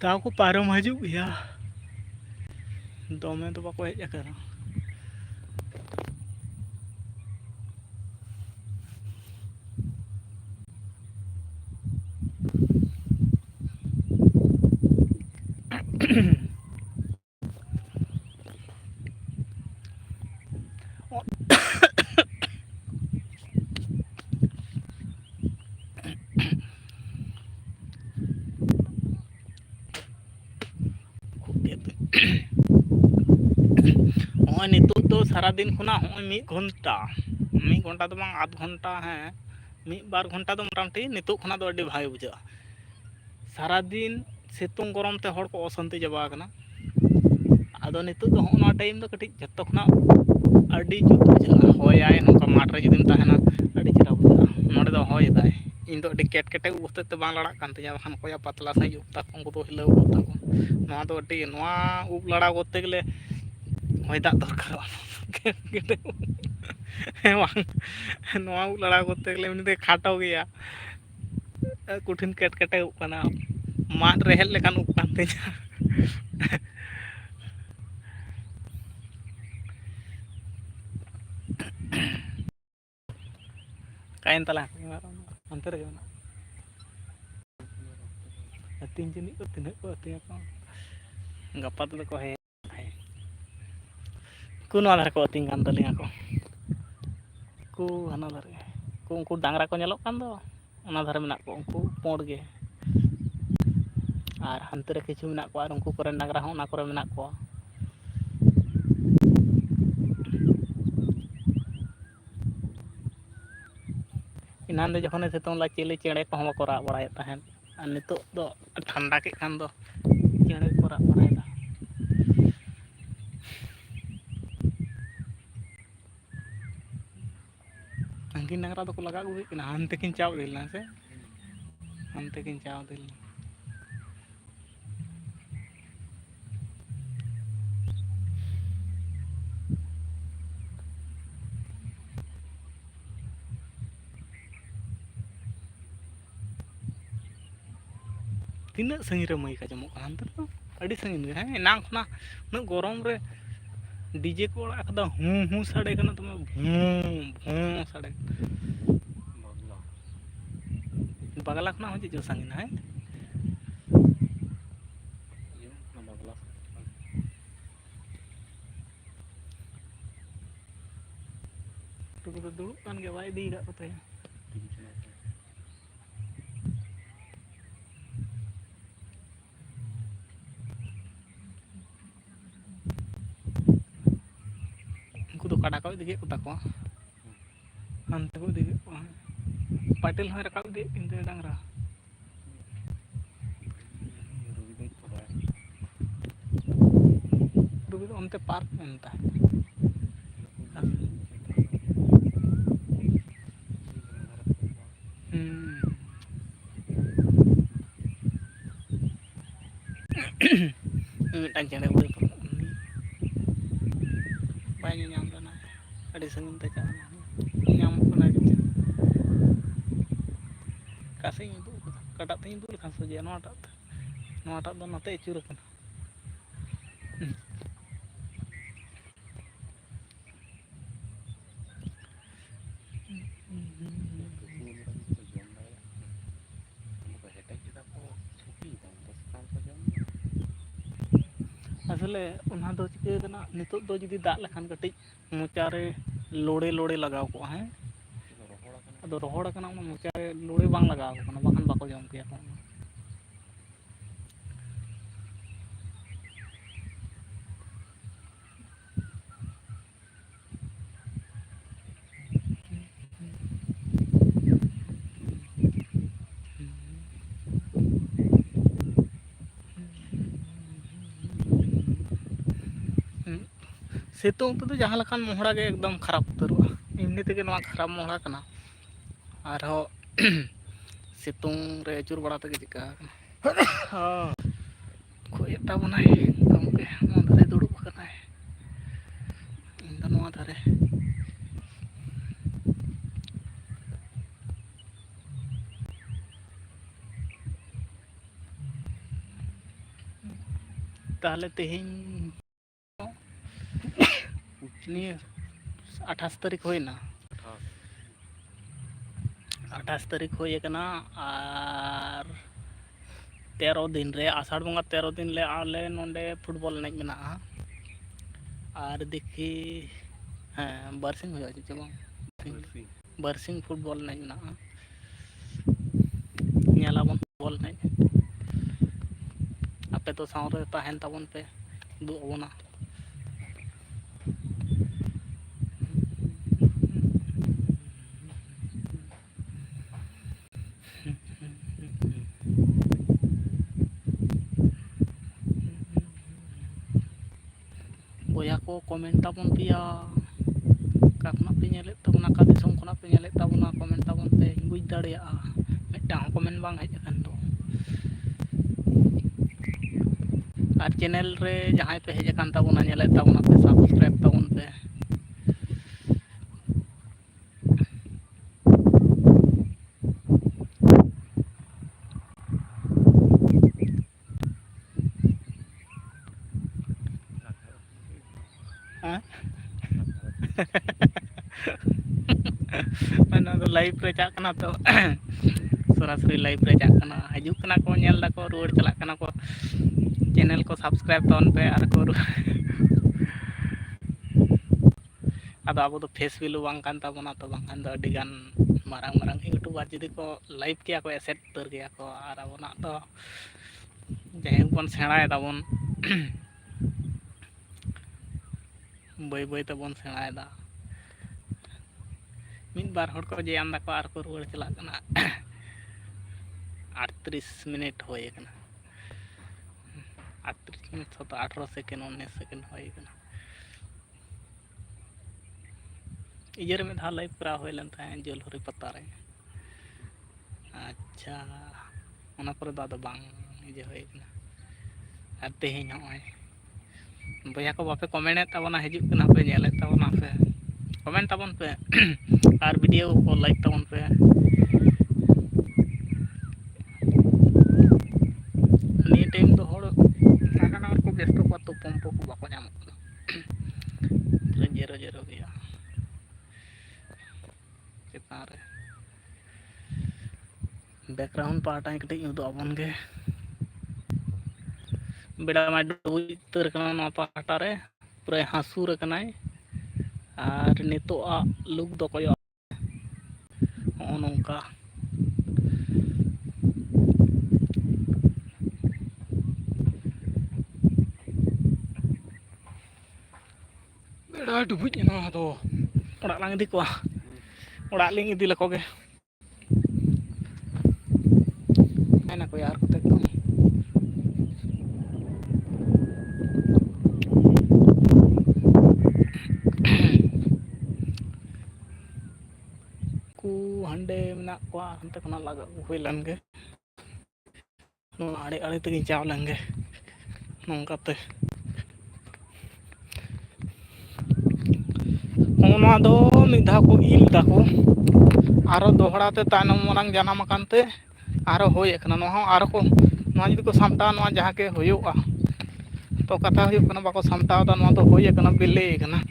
ᱛᱟᱣ ᱠᱚ ᱯᱟᱨᱚᱢ ᱦᱤᱡᱩᱜ ᱜᱮᱭᱟ ᱫᱚᱢᱮ ᱫᱚ ᱵᱟᱠᱚ ᱦᱮᱡ ᱟᱠᱟᱱᱟ ᱱᱚᱜᱼᱚᱭ ᱱᱤᱛᱳᱜ ᱫᱚ ᱥᱟᱨᱟᱫᱤᱱ ᱠᱷᱚᱱᱟᱜ ᱦᱚᱸᱜᱼᱚᱭ 1 ᱜᱷᱚᱱᱴᱟ ᱫᱚ ᱵᱟᱝ ᱟᱫᱷ ᱜᱷᱚᱱᱴᱟ ᱦᱮᱸ 1-2 ᱜᱷᱚᱱᱴᱟ ᱫᱚ ᱢᱳᱴᱟᱢᱩᱴᱤ ᱱᱤᱛᱳᱜ ᱠᱷᱚᱱᱟᱜ ᱫᱚ ᱟᱹᱰᱤ ᱵᱷᱟᱜᱮ ᱵᱩᱡᱷᱟᱹᱜᱼᱟ ᱥᱟᱨᱟᱫᱤᱱ ᱥᱤᱛᱩᱝ ᱜᱚᱨᱚᱢ ᱛᱮ ᱦᱚᱲ ᱠᱚ ᱚᱥᱟᱱᱛᱤ ᱪᱟᱵᱟ ᱟᱠᱟᱱᱟ ᱟᱫᱚ ᱱᱤᱛᱳᱜ ᱫᱚ ᱦᱚᱸᱜᱼᱚ ᱱᱚᱣᱟ ᱴᱟᱭᱤᱢ ᱫᱚ ᱠᱟᱹᱴᱤᱡ ᱡᱚᱛᱚ ᱠᱷᱚᱱᱟᱜ ᱟᱹᱰᱤ ᱡᱩᱛ ᱵᱩᱡᱷᱟᱹᱜᱼᱟ ᱦᱚᱭᱟᱭ ᱱᱚᱝᱠᱟ ᱢᱟᱴᱷ ᱨᱮ ᱡᱩᱫᱤᱢ ᱛᱟᱦᱮᱱᱟ ᱟᱹᱰᱤ ᱪᱮᱦᱨᱟ ᱵᱩᱡᱷᱟᱹᱜᱼᱟ ᱱᱚᱸᱰᱮ ᱫᱚ ᱦᱚᱭᱮᱫᱟᱭ ᱤᱧ ᱫᱚ ᱟᱹᱰᱤ ᱠᱮᱴᱠᱮᱴᱮ ᱩᱵ ᱦᱚᱛᱮᱫ ᱛᱮ ᱵᱟᱝ ᱞᱟᱲᱟᱜ ᱠᱟᱱ ᱛᱤᱧᱟᱹ ᱵᱟᱠᱷᱟᱱ ᱚᱠᱚᱭᱟᱜ ᱯᱟᱛᱞᱟ ᱥᱟᱺᱦᱤᱡ ᱩᱵ ᱛᱟᱠᱚ ᱩᱱᱠᱩ ᱫᱚ ᱦᱤᱞᱟᱹᱣ ᱜᱚᱫ ᱛᱟᱠᱚ ᱱᱚᱣᱟ ᱫᱚ ᱟᱹᱰᱤ ᱱᱚᱣᱟ ᱩᱵ ᱞᱟᱲᱟᱣ ᱠᱚᱨᱛᱮ ᱜᱮᱞᱮ ᱦᱚᱭ ᱫᱟᱜ ᱫᱚᱨᱠᱟᱨᱚᱜᱼᱟ ᱦᱮᱸ ᱵᱟᱝ ᱱᱚᱣᱟ ᱩᱵ ᱞᱟᱲᱟᱣ ᱠᱚᱨᱛᱮ ᱜᱮᱞᱮ ᱮᱢᱱᱤᱛᱮ ᱠᱷᱟᱴᱚ ᱜᱮᱭᱟ ᱠᱩᱴᱷᱤᱱ ᱠᱮᱴᱠᱮᱴᱮ ᱩᱵ ᱠᱟᱱᱟ ᱢᱟᱫ ᱨᱮᱦᱮᱫ ᱞᱮᱠᱟᱱ ᱩᱵ ᱠᱟᱱ ᱛᱤᱧᱟ ᱚᱠᱟᱭᱮᱱ ᱛᱟᱞᱟᱝ ᱦᱟᱱᱛᱮ ᱨᱮᱜᱮ ᱢᱮᱱᱟᱜᱼᱟ ating jenis ko tinak ko ating ako gapa tuh ko he ku no adar ko ating kan taling ako ku hana dare ku unku dangra ko nyelok kan do ona dhare menak ko unku pond ge ar hante re kichu menak ko ar unku kore dangra hon ona kore menak ko inan de jokhone sitong la chile chene ko homa ko ra barayet tahen ar nitok do thanda ke kan do chene ko ra barayda angkin dangra do ko laga gu kena hante kin chaw dil na se hante kin chaw dil तिना संगी रे मई का जमो kan तो अड़ी संगी है नांग खना न गरम रे डीजे को अड़ा कदा हूं हूं साडे कना तुम भूं भूं साडे बगला खना हो जो संगी है तो दुड़ुब कान के बाय दी का कते उनको तो काटा को दिखे कुता को अंत को दिखे पाटिल होय रकाब दे किंते डांगरा दुबी तो अंते पार्क मेंता मिटान चेने उड़े पर bye nyam dana adi sangin ta cha nyam kona gitu kasih itu kata tin itu kan saja no atat do nate ecur kan असले उन्हा दो चिके कना नितो दो जदी दाग लखान कटिज मोचारे लोड़े लोड़े लगाव को है अदो रोहड़ कना उन मोचारे लोड़े बांग लगाव को ना बाखन बाको जम किया को सितुंग तो जहाँ लखान मोहड़ा के एकदम खराब उतरवा इमनी तेगे नवा खराब मोहड़ा कना आर हो सितुंग रे चुर बड़ा तेगे चिका हां कोई एटा बनाए गमके नवा धारे दुड़ुब कना है इंदा नवा धारे ताहले तेहिं नहीं 28 तारीख हुई ना 28 तारीख हुई कना और 13 दिन रे आषाढ़ बंगा 13 दिन ले आले नोंडे फुटबॉल एनज मेना और देखी हाँ बरसिंग हो जाए चलो बरसिंग फुटबॉल एनज मेना नेलाबन फुटबॉल एनज आपे तो सावरे ताहेन ताबन पे दु अबोना को कमेंट ताबन पिया काखना पे नेले ताबना का दिसम खना पे नेले ताबना कमेंट ताबन पे बुझ दाड़िया मिटा कमेंट बांग हेज अकन दो और चैनल रे जहां पे हेज अकन ताबना नेले ताबना पे सब्सक्राइब ताबन पे लाइव रे चाकना तो सरासरि लाइव रे जाक कना हजू कना को नेल दाको रुवाड़ चलाक कना को चैनल को सब्सक्राइब तवन पे आर को आदो अब फेस वैल्यू बांग कान ताबोना तो बांग कान दो अडी गान मारांग मारांग यूट्यूबर जुदी को लाइव किया को एसेट उतर गया को आर अबोना तो जहे बन सेणाय दाबोन बई बई तबोन सेणाय दा मिद बार हड़ को जे आम दाको आर को रुवाड़ चलाक कना 38 मिनट होय कना 38 मिनट तो 18 सेकेंड 19 सेकेंड होय कना इयर में धा लाइव करा होय लन था जोलहरी पत्ता रे अच्छा ओना पर दादा बांग इजे होय कना आर तेहें होय भैया को बापे कमेंट ताबना हिजुक कना पे नेले ताबना पे कमेंट ताबन पे और वीडियो को लाइक ताबन पे नि टाइम दो हड़ नाना को व्यस्त को तो पंप को बाको नाम जेरो जेरो गया चितान रे बैकग्राउंड पार्ट आई कटी दो अबन गे बेड़ा मा डुबुज तर कना ना पाटा रे पूरा हासुर कनाय और नितो आ लुक दो कोयो नोंका बेड़ा डुबुज ना तो ओड़ा लांग इदी को ओड़ा लिंग इदी लको गे आना को यार कते को हंडे मेना को हंते खना लगा हुई लन गे नो आड़े आड़े तक चाव लन गे नोंकाते ओना दो मिधा को इल दाको आरो दोहड़ा ते तानम मरांग जानाम कानते आरो होय कना नो आरो को नो जदि को सामटा नो जहां के होयोआ तो कथा होय कना बाको सामटाव दा नो तो होय कना बिले कना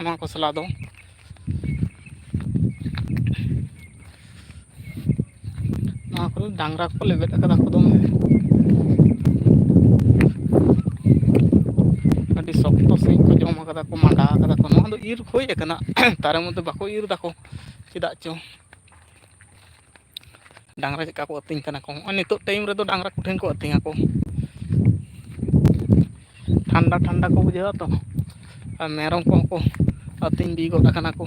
नो को सला दो डांगरा को लेबेद कदा को दम अभी शक्त से को जम कदा को मांडा कदा को नो इर होय कना तारे मध्य बाको इर दाको चिदा चो डांगरा चका को अतिंग कना को नितो टाइम रे तो डांगरा कुठेन को अतिंगा को ठंडा ठंडा को बुझा तो मेरम को अतिंग बी गोदा कना को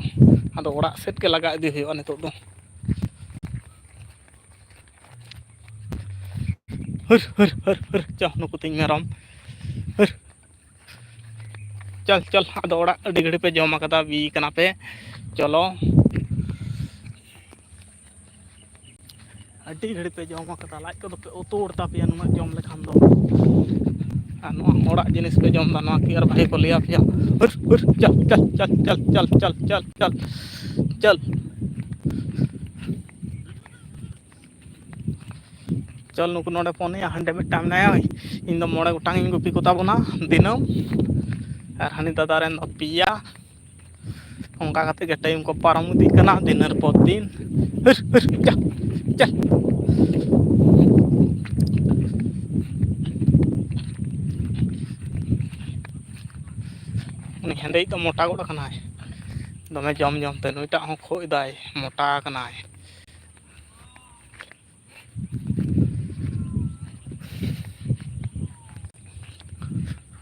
आदो ओड़ा सेट के लगा इदी होय नितो दो हर हर हर हर जा नुकु तिंग मेरम हर चल चल आदो ओड़ा अडी घड़ी पे जमा कदा बी कना पे चलो अडी घड़ी पे जमा कदा लाज को पे उतोड़ता पे नुना जम लेखान दो नुआ ओड़ा जिनिस पे जम दा नुआ की और भाई को लिया पिया हर हर चल चल चल चल चल चल चल चल चल चल नुक नोडे फोन हांडे मिटाम नाया इन दो मोड़े गोटांग इन गुपी को ताबोना दिनम और हानि दादा रेन दो पिया ओंका काते के टाइम को पारम दी कना दिनर पर दिन हर हर चल चल उनी हेंदे तो मोटा गोड़ कनाय दमे जम जम ते नुइटा हो खोय दाय मोटा कनाय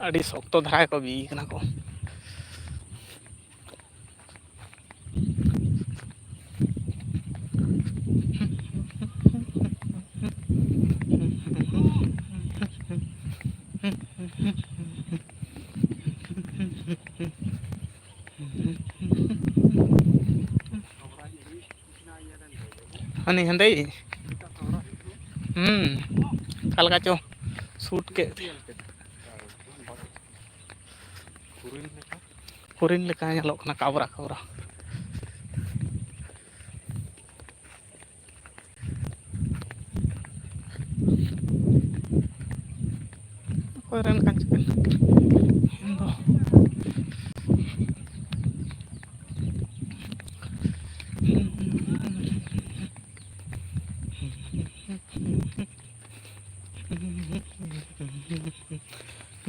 अड़ी शक्त धारा को बी कना को हनी हंदे कलका चो सूट के कुरिन लेका ñalok kana kabra kabra koy ren kan chicken indo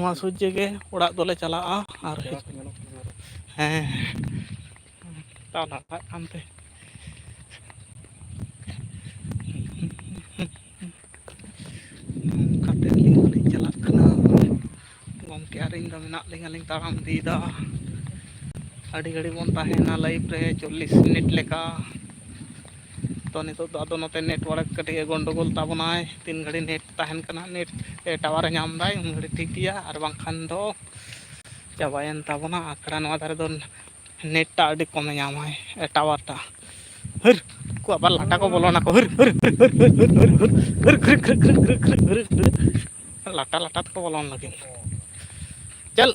ᱱᱚᱣᱟ ᱥᱚᱡᱽᱡᱮ ᱜᱮ ᱚᱲᱟᱜ ᱫᱚᱞᱮ ᱪᱟᱞᱟᱜᱼᱟ ᱟᱨ ᱦᱮᱸ ᱛᱟᱣ ᱞᱟᱜᱟᱜ ᱠᱟᱱᱛᱮ ᱚᱱᱠᱟᱛᱮ ᱟᱹᱞᱤᱧ ᱦᱚᱸᱞᱤᱧ ᱪᱟᱞᱟᱜ ᱠᱟᱱᱟ ᱜᱚᱢᱠᱮ ᱟᱨ ᱤᱧ ᱫᱚ ᱢᱮᱱᱟᱜ ᱞᱤᱧᱟ ᱞᱤᱧ ᱛᱟᱲᱟᱢ ᱤᱫᱤᱭᱮᱫᱟ ᱟᱹᱰᱤ ᱜᱷᱟᱹᱲᱤᱡ ᱵᱚᱱ ᱛᱟᱦᱮᱱᱟ ᱞᱟᱭᱤᱵᱷ ᱨᱮ 40 ᱢᱤᱱᱤᱴ ᱞᱮᱠᱟ ᱛᱚ ᱱᱤᱛᱚᱜ ᱫᱚ ᱟᱫᱚ ᱱᱚᱛᱮ ᱱᱮᱴᱳᱣᱟᱨᱠ ᱠᱟᱹᱴᱤᱡ ᱜᱚᱱᱰᱳᱜᱳᱞ ᱛᱟᱵᱚᱱᱟᱭ ᱛᱤᱱ ᱜᱷᱟᱹᱲᱤᱡ ᱱᱮᱴ ᱛᱟᱦᱮᱱ ᱠᱟᱱᱟ ᱱᱮᱴ ᱴᱟᱣᱟᱨᱮ ᱧᱟᱢᱫᱟᱭ ᱩᱱ ᱜᱷᱟᱹᱲᱤᱡ ᱴᱷᱤᱠ ᱜᱮᱭᱟ ᱟᱨ ᱵᱟᱝᱠᱷᱟᱱ ᱫᱚ ᱪᱟᱵᱟᱭᱮᱱ ᱛᱟᱵᱚᱱᱟ ᱟᱠᱷᱲᱟ ᱱᱚᱣᱟ ᱫᱷᱟᱨᱮ ᱫᱚ नेटटा अभी कम ᱧᱟᱢᱟᱭ टावारटा हर को आबार लाटा को बोलो ना को हर हर हर हर हर हर लाटा लाटा को बोलो लगे चल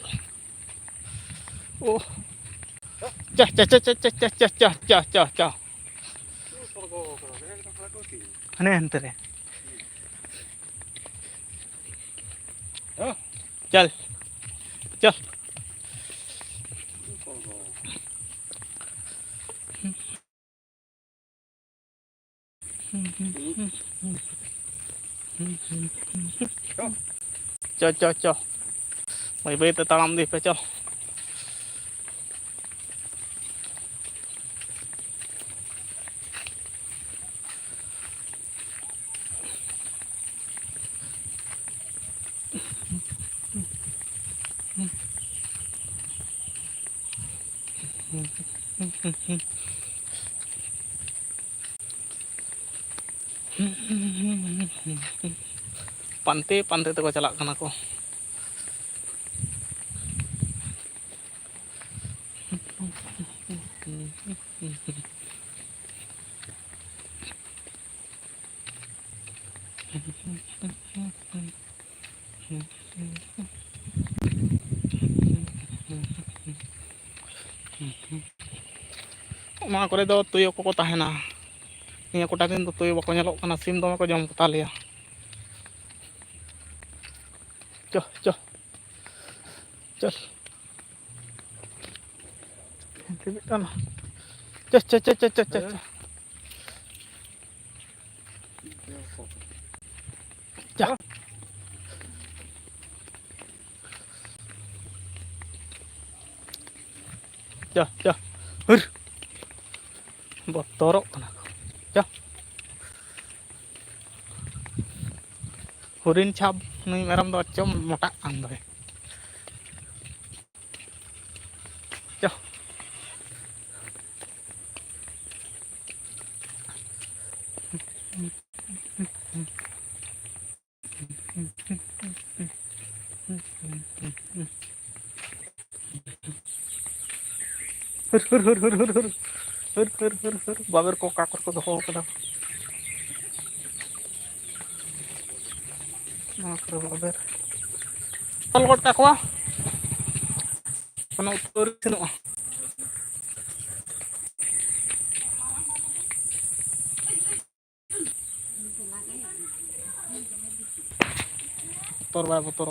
ओ चा चा चा चा चा चा चा चा चा चा चा हने अंतरे चल चल चल चल चल भाई भाई तो तालाम दी पे चल पानते पानते तक चला करना को ᱚᱱᱟ ᱠᱚᱨᱮ ᱫᱚ ᱛᱩᱭᱩ ᱠᱚᱠᱚ ᱛᱟᱦᱮᱱᱟ ᱱᱤᱭᱟᱹ ᱠᱚᱴᱟ ᱫᱤᱱ ᱫᱚ ᱛᱩᱭᱩ ᱵᱟᱠᱚ ᱧᱮᱞᱚᱜ ᱠᱟᱱᱟ ᱥᱤᱢ ᱫᱚᱢᱮ ᱠᱚ ᱡᱚᱢ ᱠᱚᱛᱟ ᱞᱮᱭᱟ ᱪᱚ ᱪᱚ चल चल चल चल चल चल चल जा जा जा हर बतौर जा हुरिन छाप नहीं मेरम दो अच्छा मोटा अंदर है जा हर हर हर हर हर हर हर हर हर हर बाबर को काकर को दो कदा माकर बाबर कल coat takwa kono utur sino utur ba utur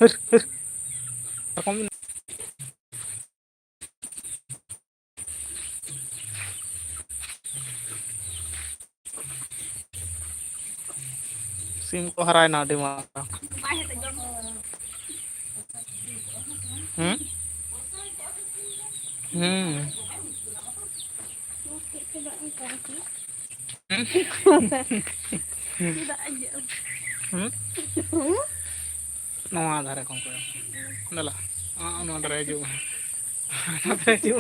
hur hur kom sim ko harai na de ma hmm hmm नवा धारे कौन को नला नवा धारे जो नवा धारे जो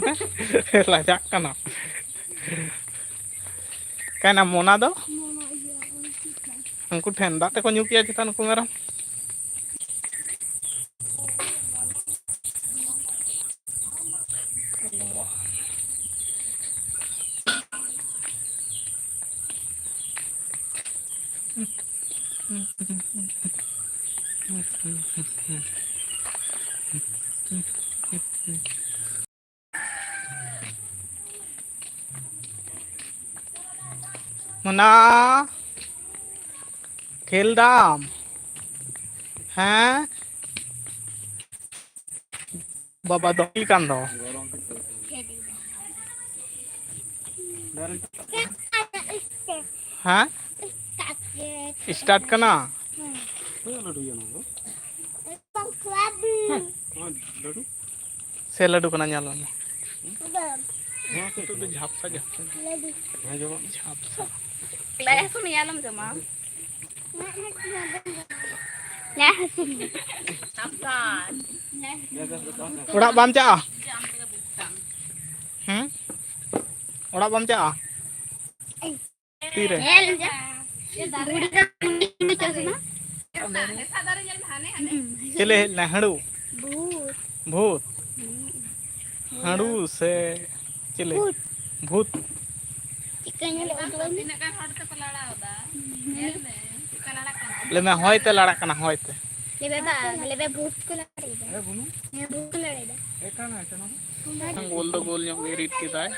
लाजाक कना कहना मोना दो उनको ठंडा ते को न्यूकिया चिता नुको मेरा मोना खेल दाम हाँ बाबा दो की कान दो हाँ स्टार्ट करना से लड्डू करना ᱧᱮᱞ ᱢᱮ तो झापसा झापसा झापसा Lại xuống nhà lắm rồi mà. ओड़ा बाम चा ओड़ा बाम चा तीरे चले हड़ू भूत हड़ू से चले भूत ले मैं होयते लड़ा कना होयते लेबे भूत को लड़ाई भूत को लड़ाई गोल दो गोल जो रीड की दाय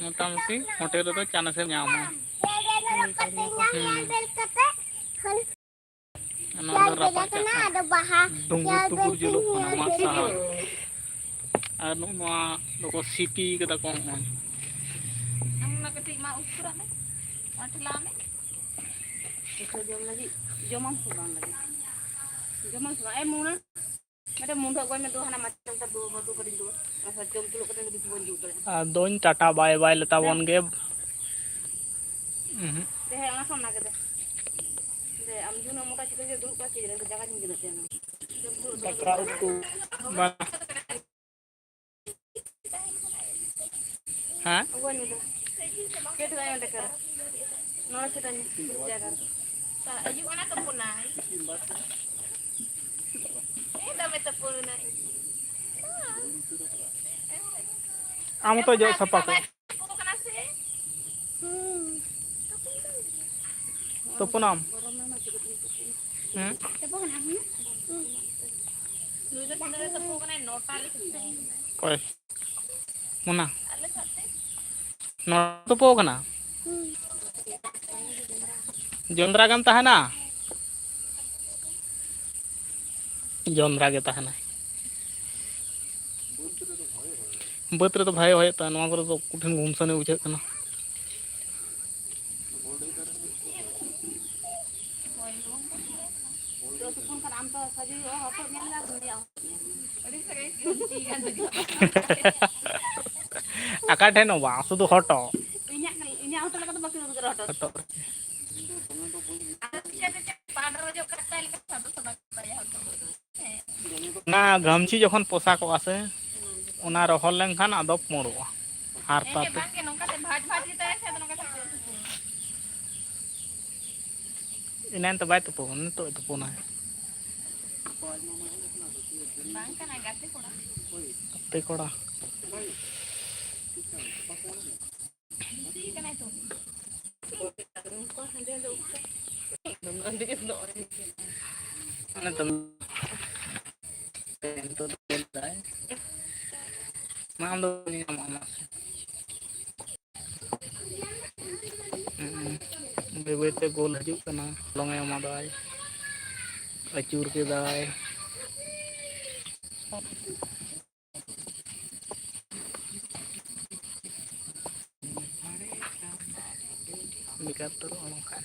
मोटामुटी मोटे रे तो चाना से ᱧᱟᱢᱟ ᱱᱚᱣᱟ ᱫᱚ ᱨᱟᱯᱟᱜ ᱪᱟᱠᱟ ᱰᱩᱸᱜᱩ ᱴᱩᱠᱩᱨ ᱡᱩᱞᱩᱜ ᱠᱟᱱᱟ ᱢᱟᱥᱟ ᱟᱨ ᱱᱚᱣᱟ ᱫᱚᱠᱚ ᱥᱤᱯᱤ ᱠᱟᱫᱟ ᱠᱚ ᱦᱚᱸ amna kati ma usura me matla me itu jom lagi jomam suban lagi jomam suban muna mete munda goi me do hana macam ta do batu kari do asa jom tulo kata di tuan ju kare दोन tata bye bye लेता one gay te ana sonna kade de am juna mota chike je dulu pasti jere jaga ni gina tena टकरा उसको हाँ वो नहीं दो cat गए अंदर कर नौ से तनी jaga ayu ana tempunai dame tempunai आम तो जो सपा को तो पुनाम कोई मुना नो तो पोगना जोंद्रा गम तहना जोंद्रा के तहना बत रे तो भाई होयता नवा करे तो कुठिन घुमसने बुझे कना आका ठेनो बा सुदु हटो इnya hotel kata bakal udah hotel हटो ना गमची जखन पोशाक आसे ओना रहल लेनखान आदो पोड़वा हारता ते इनान तो बाय तो पोन तो पोना ते कोड़ा अने तुम तो देता है नाम दो नहीं मामा बेबेते गोल हजूक कना लंगे मादाय अचूर के दाय निकाल तो ओनका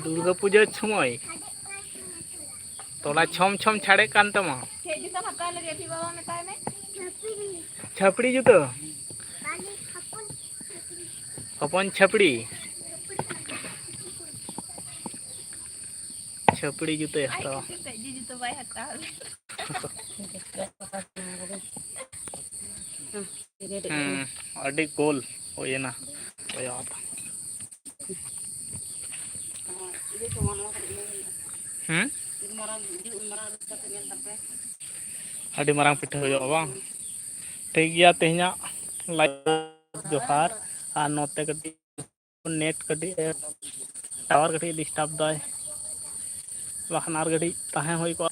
दुर्गा पूजा समय तोला छम छम छाड़े कान तमा छपड़ी जुतो अपन छपड़ी छपड़ी जुते तो अड़ी गोल होय ना होया अड़ी मारांग पिठा होया बा ठीक गया तेहना लाइव जोहार आ नोते कटी नेट कटी टावर कटी डिस्टर्ब दाय बाखन आर गडी ताहे होई को